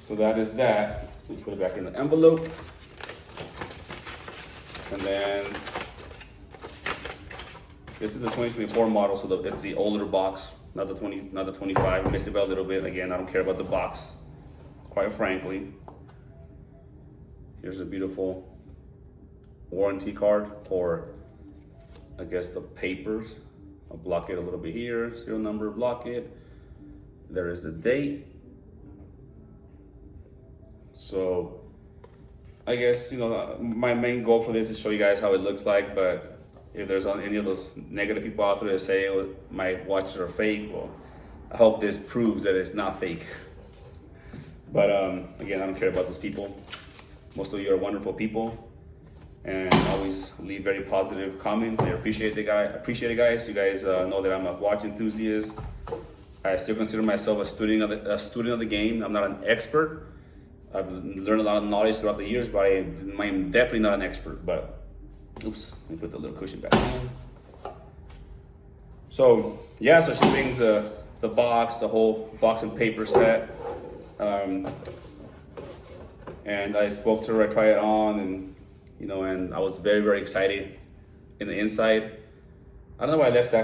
So that is that. We put it back in the envelope. And then this is the 2024 model, so it's the older box, not the 25. Miss it by a little bit. Again, I don't care about the box, quite frankly. Here's a beautiful warranty card, or I guess the papers. I'll block it a little bit here. Serial number, block it. There is the date. So I guess, you know, my main goal for this is show you guys how it looks like, but if there's any of those negative people out there that say, oh, my watches are fake, well, I hope this proves that it's not fake. But again, I don't care about those people. Most of you are wonderful people and always leave very positive comments. I appreciate it, guys. You guys know that I'm a watch enthusiast. I still consider myself a student of the game. I'm not an expert. I've learned a lot of knowledge throughout the years, but I'm definitely not an expert. But oops, let me put the little cushion back in. So yeah, so she brings the box, the whole box and paper set. And I spoke to her, I tried it on, and you know, and I was very, very excited in the inside. I don't know why I left the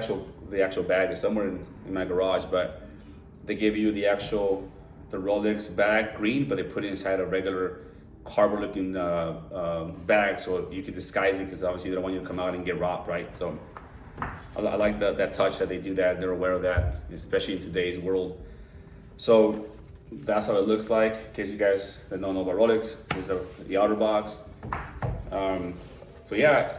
actual bag. It's somewhere in my garage, but they give you the Rolex bag, green, but they put it inside a regular cardboard looking bag, so you can disguise it, because obviously they don't want you to come out and get robbed, right? So I like that touch that they do that. They're aware of that, especially in today's world. So that's how it looks like. In case you guys that don't know about Rolex, here's the outer box. So yeah,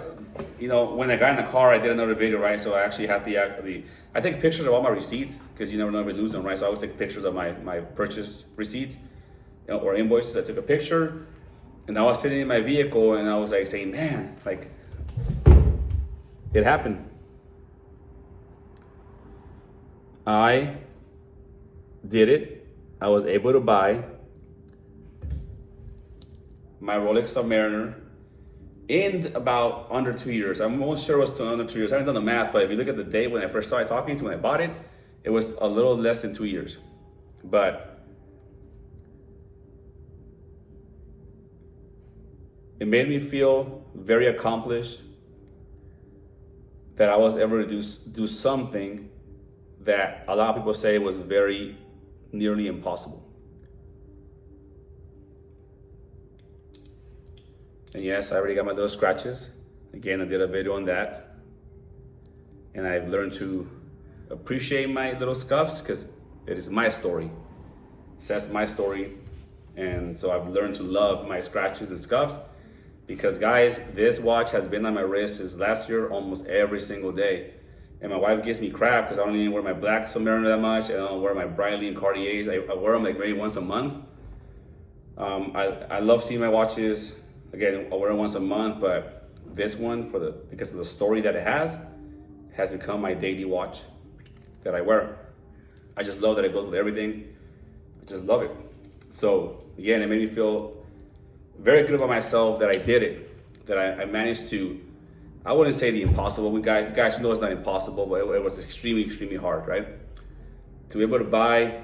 you know, when I got in the car, I did another video, right? So I actually have I take pictures of all my receipts, because you never know if we lose them, right? So I always take pictures of my purchase receipts, you know, or invoices. I took a picture, and I was sitting in my vehicle, and I was like saying, man, like, it happened. I did it. I was able to buy my Rolex Submariner in about under 2 years. I'm almost sure it was under 2 years. I haven't done the math, but if you look at the date when I first started talking to when I bought it, it was a little less than 2 years. But it made me feel very accomplished that I was able to do something that a lot of people say was very nearly impossible. And yes, I already got my little scratches. Again, I did a video on that. And I've learned to appreciate my little scuffs, because It is my story. It says my story. And so I've learned to love my scratches and scuffs because guys, this watch has been on my wrist since last year, almost every single day. And my wife gives me crap because I don't even wear my black Submariner that much. I don't wear my Briley and Cartiers. I wear them like maybe once a month. I love seeing my watches. Again, I wear them once a month, but this one, because of the story that it has become my daily watch that I wear. I just love that it goes with everything. I just love it. So again, it made me feel very good about myself that I did it, that I managed to, I wouldn't say the impossible. Guys, you know it's not impossible, but it was extremely, extremely hard, right? To be able to buy,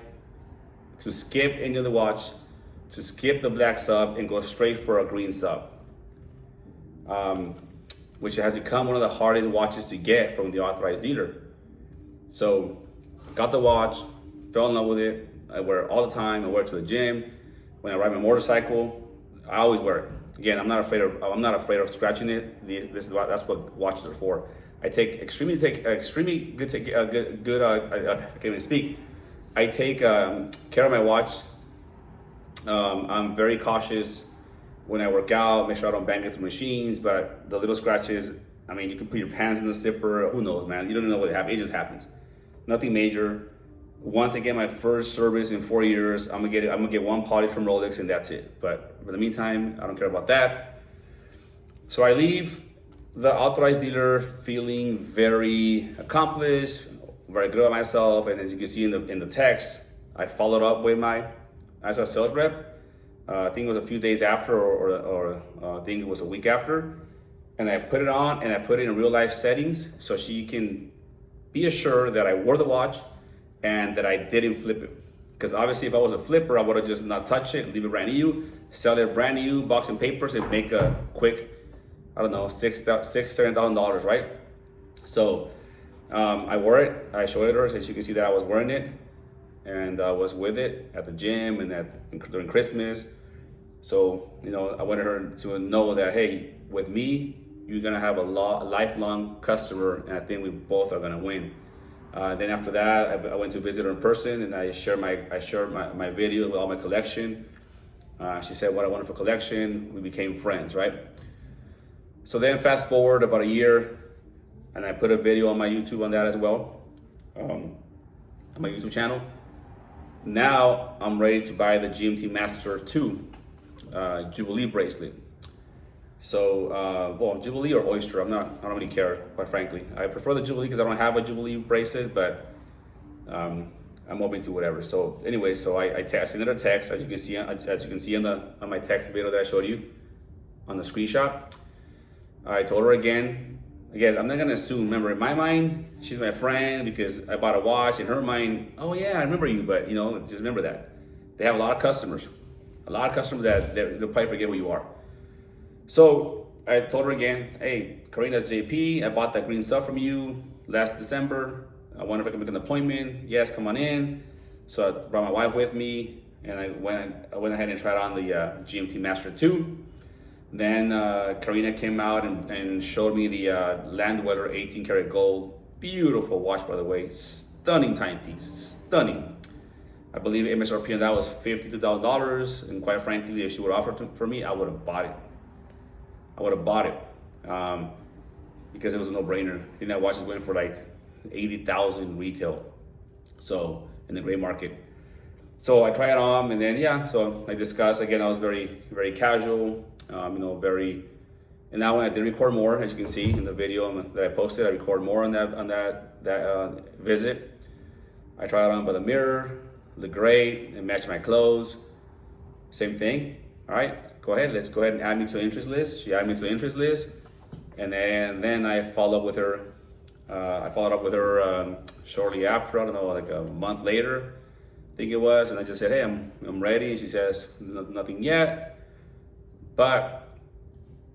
to skip into the watch, to skip the black sub and go straight for a green sub, which has become one of the hardest watches to get from the authorized dealer. So got the watch, fell in love with it. I wear it all the time. I wear it to the gym. When I ride my motorcycle, I always wear it. Again, I'm not afraid of scratching it. That's what watches are for. I take extremely good. I can't even speak. I take care of my watch. I'm very cautious when I work out. Make sure I don't bang into machines. But the little scratches, I mean, you can put your hands in the zipper. Who knows, man? You don't know what happens. It just happens. Nothing major. Once I get my first service in 4 years, I'm gonna get one polish from Rolex and that's it. But for the meantime, I don't care about that. So I leave the authorized dealer feeling very accomplished, very good about myself. And as you can see in the text, I followed up as a sales rep. I think it was a few days after, or I think it was a week after. And I put it on and I put it in real life settings so she can be assured that I wore the watch and that I didn't flip it. Because obviously if I was a flipper, I would have just not touched it, leave it brand new, sell it brand new, box and papers, and make a quick, I don't know, $7,000, right? So I wore it, I showed her, so you can see that I was wearing it, and I was with it at the gym and during Christmas. So, you know, I wanted her to know that, hey, with me, you're gonna have a lifelong customer, and I think we both are gonna win. Then after that, I went to visit her in person, and I shared my video with all my collection. She said what a wonderful collection. We became friends, right? So then fast forward about a year, and I put a video on my YouTube on that as well, on my YouTube channel. Now I'm ready to buy the GMT Master 2 Jubilee bracelet. So, well, Jubilee or Oyster, I don't really care, quite frankly. I prefer the Jubilee because I don't have a Jubilee bracelet, but I'm open to whatever. So anyway, so I sent her a text, as you can see on my text video that I showed you on the screenshot. I told her again, I'm not gonna assume, remember, in my mind, she's my friend because I bought a watch. In her mind, oh yeah, I remember you, but you know, just remember that. They have a lot of customers that they'll probably forget who you are. So I told her again, hey, Karina's JP, I bought that green stuff from you last December. I wonder if I can make an appointment. Yes, come on in. So I brought my wife with me, and I went ahead and tried on the GMT Master 2. Then Karina came out and showed me the Landwetter 18 karat gold. Beautiful watch, by the way. Stunning timepiece, stunning. I believe MSRP on that was $52,000, and quite frankly, if she would offer it for me, I would have bought it. Because it was a no-brainer. I think that watch is going for like $80,000 retail, so in the gray market. So I tried it on, and then so I discussed again. I was very, very casual, you know, very. And now when I did record more, as you can see in the video that I posted, I record more on that visit. I tried it on by the mirror, looked great, and matched my clothes. Same thing. All right. Let's go ahead and add me to the interest list. She added me to the interest list, and then I followed up with her. Shortly after, I don't know, like a month later, I think it was, and I just said, hey, I'm ready, and she says, nothing yet. But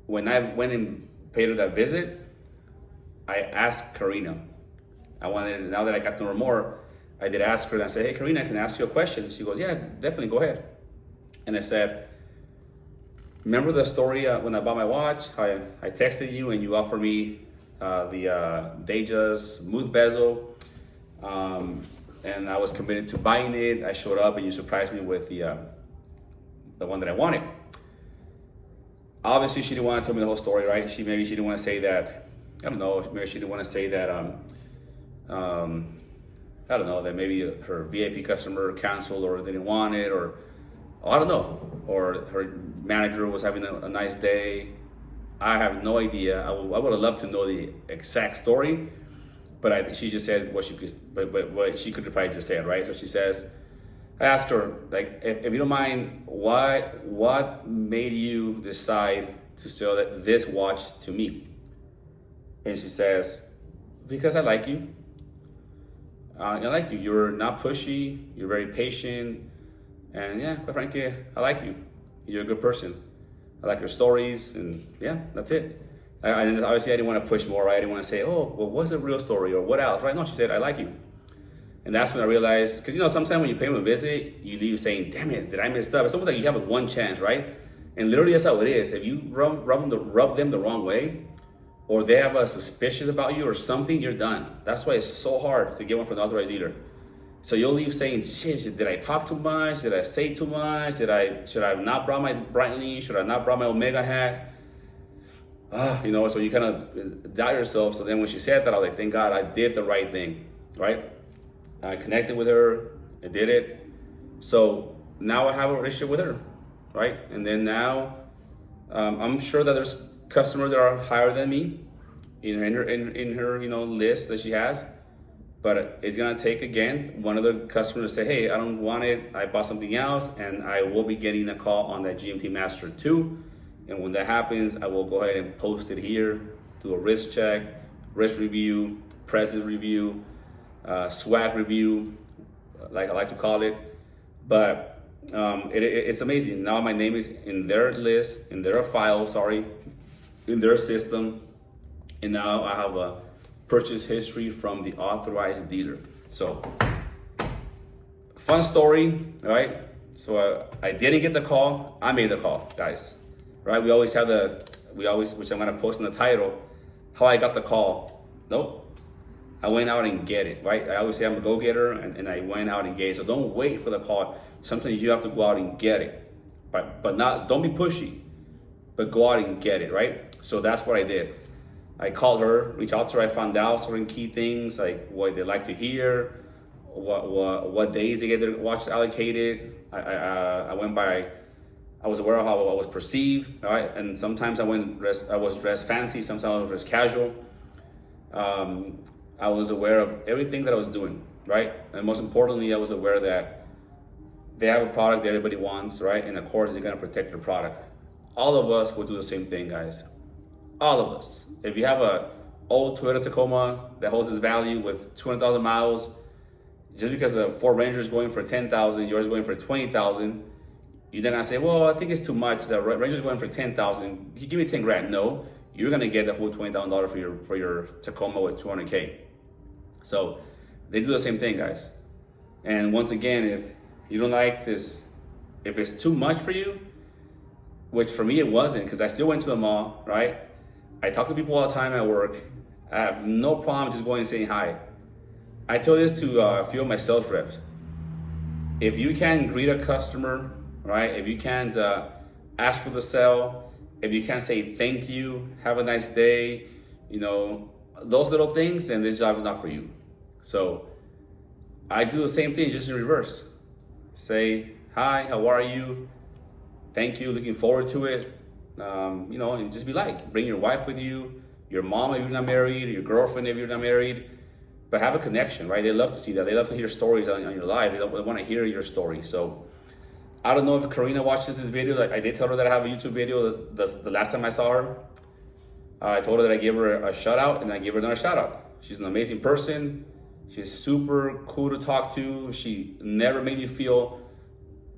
when I went and paid her that visit, I asked Karina. Now that I got to know her more, I did ask her, and I said, hey, Karina, can I ask you a question? She goes, yeah, definitely, go ahead. And I said, remember the story when I bought my watch? I texted you and you offered me the Deja's smooth bezel and I was committed to buying it. I showed up and you surprised me with the one that I wanted. Obviously, she didn't want to tell me the whole story, right? Maybe she didn't want to say that, I don't know, maybe she didn't want to say that, I don't know, that maybe her VIP customer canceled or didn't want it, or I don't know, or her manager was having a nice day. I have no idea. I would have loved to know the exact story, but she just said what she could, but what she could probably just say it, right? So she says, I asked her, like, if you don't mind, what made you decide to sell this watch to me? And she says, because I like you. I like you. You're not pushy. You're very patient. And yeah, quite frankly, I like you. You're a good person. I like your stories. And yeah, that's it. And obviously, I didn't want to push more, right? I didn't want to say, oh, well, what's the real story or what else, right? No, she said, I like you. And that's when I realized, because sometimes when you pay them a visit, you leave saying, damn it, did I mess up? It's almost like you have a one chance, right? And literally that's how it is. If you rub them the wrong way, or they have a suspicious about you or something, you're done. That's why it's so hard to get one from the authorized dealer. So you'll leave saying, shit, did I talk too much? Did I say too much? Should I have not brought my Breitling? Should I not brought my Omega hat? So you kind of doubt yourself. So then when she said that, I was like, thank God I did the right thing, right? I connected with her, I did it. So now I have a relationship with her, right? And then now I'm sure that there's customers that are higher than me in her list that she has, but it's gonna take again one of the customers to say, hey, I don't want it, I bought something else, and I will be getting a call on that GMT Master 2. And when that happens, I will go ahead and post it here, do a risk check, risk review, presence review, swag review, like I like to call it. But it's amazing. Now my name is in their list, in their file, in their system, and now I have a purchase history from the authorized dealer. So fun story, right? So I didn't get the call, I made the call, guys, right? We always, which I'm gonna post in the title, how I got the call. Nope, I went out and get it, right? I always say I'm a go-getter, and I went out and get it. So don't wait for the call. Sometimes you have to go out and get it, but don't be pushy, but go out and get it, right? So that's what I did. I called her, reached out to her. I found out certain key things, like what they like to hear, what days they get their watch allocated. I went by, I was aware of how I was perceived, right? And sometimes I was dressed fancy, sometimes I was dressed casual. I was aware of everything that I was doing, right? And most importantly, I was aware that they have a product that everybody wants, right? And of course, they're gonna protect their product. All of us will do the same thing, guys. All of us. If you have a old Toyota Tacoma that holds its value with 200,000 miles, just because a Ford Ranger is going for 10,000, yours is going for 20,000, you're not gonna say, well, I think it's too much. The Ranger is going for 10,000. You give me 10 grand. No, you're gonna get the whole $20,000 for your Tacoma with 200K. So they do the same thing, guys. And once again, if you don't like this, if it's too much for you, which for me it wasn't, because I still went to the mall, right? I talk to people all the time at work. I have no problem just going and saying hi. I tell this to a few of my sales reps. If you can't greet a customer, right? If you can't ask for the sale, if you can't say thank you, have a nice day, those little things, then this job is not for you. So I do the same thing, just in reverse. Say, hi, how are you? Thank you, looking forward to it. And just be like, bring your wife with you, your mom if you're not married, your girlfriend if you're not married, but have a connection, right? They love to see that. They love to hear stories on your life. They want to hear your story. So I don't know if Karina watches this video. Like, I did tell her that I have a YouTube video. The last time I saw her, I told her that I gave her a shout out, and I gave her another shout out. She's an amazing person. She's super cool to talk to. She never made me feel,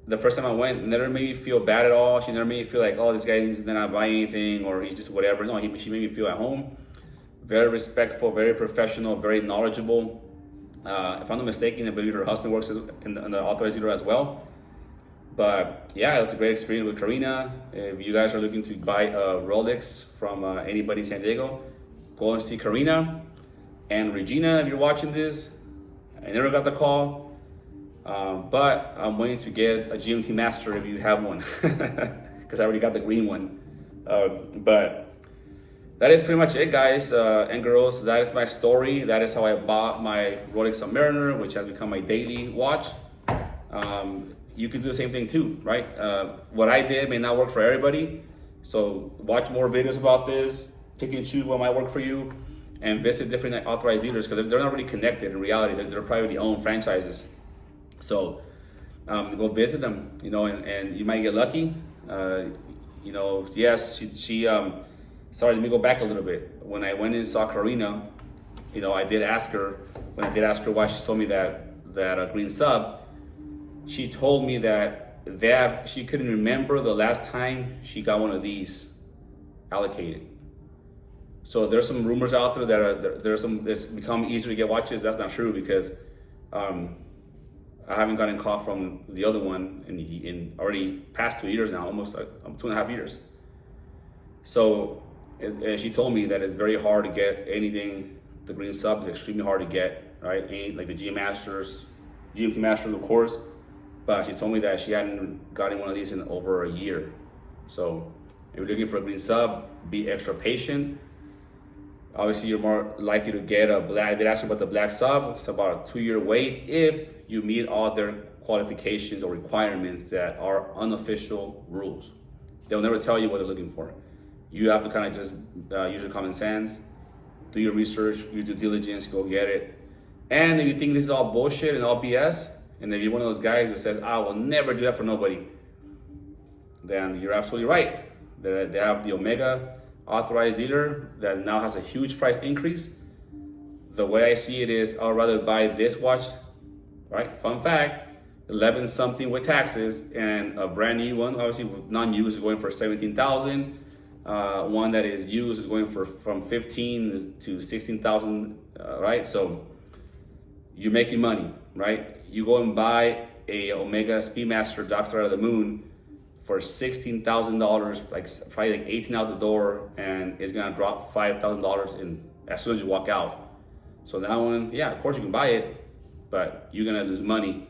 the first time I went, never made me feel bad at all. She never made me feel like, oh, this guy is not buying anything, or he's just whatever. No, she made me feel at home. Very respectful, very professional, very knowledgeable. If I'm not mistaken, I believe her husband works in the authorized dealer as well. But yeah, it was a great experience with Karina. If you guys are looking to buy a Rolex from anybody in San Diego, go and see Karina. And Regina, if you're watching this, I never got the call, but I'm waiting to get a GMT Master if you have one, because I already got the green one. But that is pretty much it, guys and girls. That is my story. That is how I bought my Rolex Submariner, which has become my daily watch. You can do the same thing too, right? What I did may not work for everybody. So watch more videos about this, pick and choose what might work for you, and visit different authorized dealers, because they're not really connected in reality. They're privately owned franchises. So go visit them, and you might get lucky. Yes, she sorry, let me go back a little bit. When I went and saw Karina, I did ask her, why she told me that green sub, she told me that she couldn't remember the last time she got one of these allocated. So there's some rumors out there that it's become easier to get watches. That's not true, because I haven't gotten a call from the other one in already past 2 years now, almost 2.5 years. So she told me that it's very hard to get anything. The green sub is extremely hard to get, right? Like the GMT Masters, of course. But she told me that she hadn't gotten one of these in over a year. So if you're looking for a green sub, be extra patient. Obviously, you're more likely to get a black. I did ask you about the black sub. It's about a 2-year wait if you meet all their qualifications or requirements that are unofficial rules. They'll never tell you what they're looking for. You have to kind of just use your common sense, do your research, your due diligence, go get it. And if you think this is all bullshit and all BS, and if you're one of those guys that says, I will never do that for nobody, then you're absolutely right. They have the Omega Authorized Dealer that now has a huge price increase. The way I see it is, I'd rather buy this watch, right? Fun fact, 11 something with taxes, and a brand new one, obviously non-used, is going for 17,000. One that is used is going for from 15 to 16,000, right? So you're making money, right? You go and buy a Omega Speedmaster Dark Star of the Moon for $16,000, probably 18 out the door, and it's gonna drop $5,000 in as soon as you walk out. So that one, yeah, of course you can buy it, but you're gonna lose money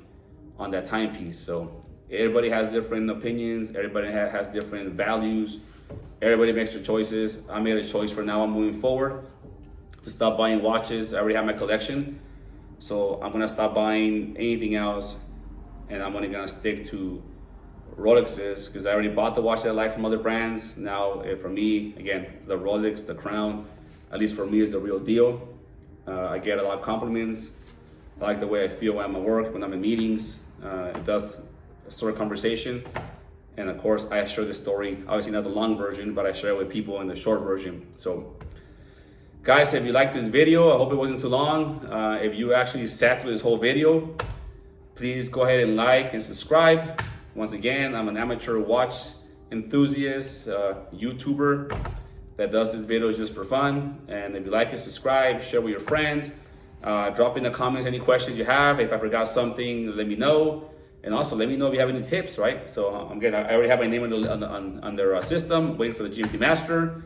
on that timepiece. So everybody has different opinions. Everybody has different values. Everybody makes their choices. I made a choice for now. I'm moving forward to stop buying watches. I already have my collection, so I'm gonna stop buying anything else, and I'm only gonna stick to Rolexes, because I already bought the watch that I like from other brands. Now, for me, again, the Rolex, the Crown, at least for me, is the real deal. I get a lot of compliments. I like the way I feel when I'm at work, when I'm in meetings. It does sort of conversation. And of course, I share this story, obviously not the long version, but I share it with people in the short version. So guys, if you like this video, I hope it wasn't too long. If you actually sat through this whole video, please go ahead and like and subscribe. Once again, I'm an amateur watch enthusiast, YouTuber that does these videos just for fun. And if you like it, subscribe, share with your friends. Drop in the comments any questions you have. If I forgot something, let me know. And also let me know if you have any tips, right? So I already have my name on their system, waiting for the GMT Master.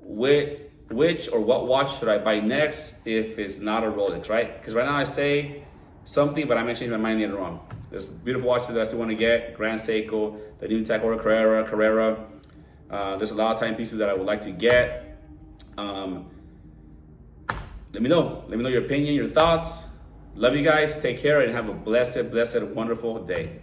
Which or what watch should I buy next if it's not a Rolex, right? Because right now I say something, but I might change my mind later on. There's beautiful watches that I still want to get, Grand Seiko, the new Tag Heuer Carrera. There's a lot of timepieces that I would like to get. Let me know your opinion, your thoughts. Love you guys, take care, and have a blessed, wonderful day.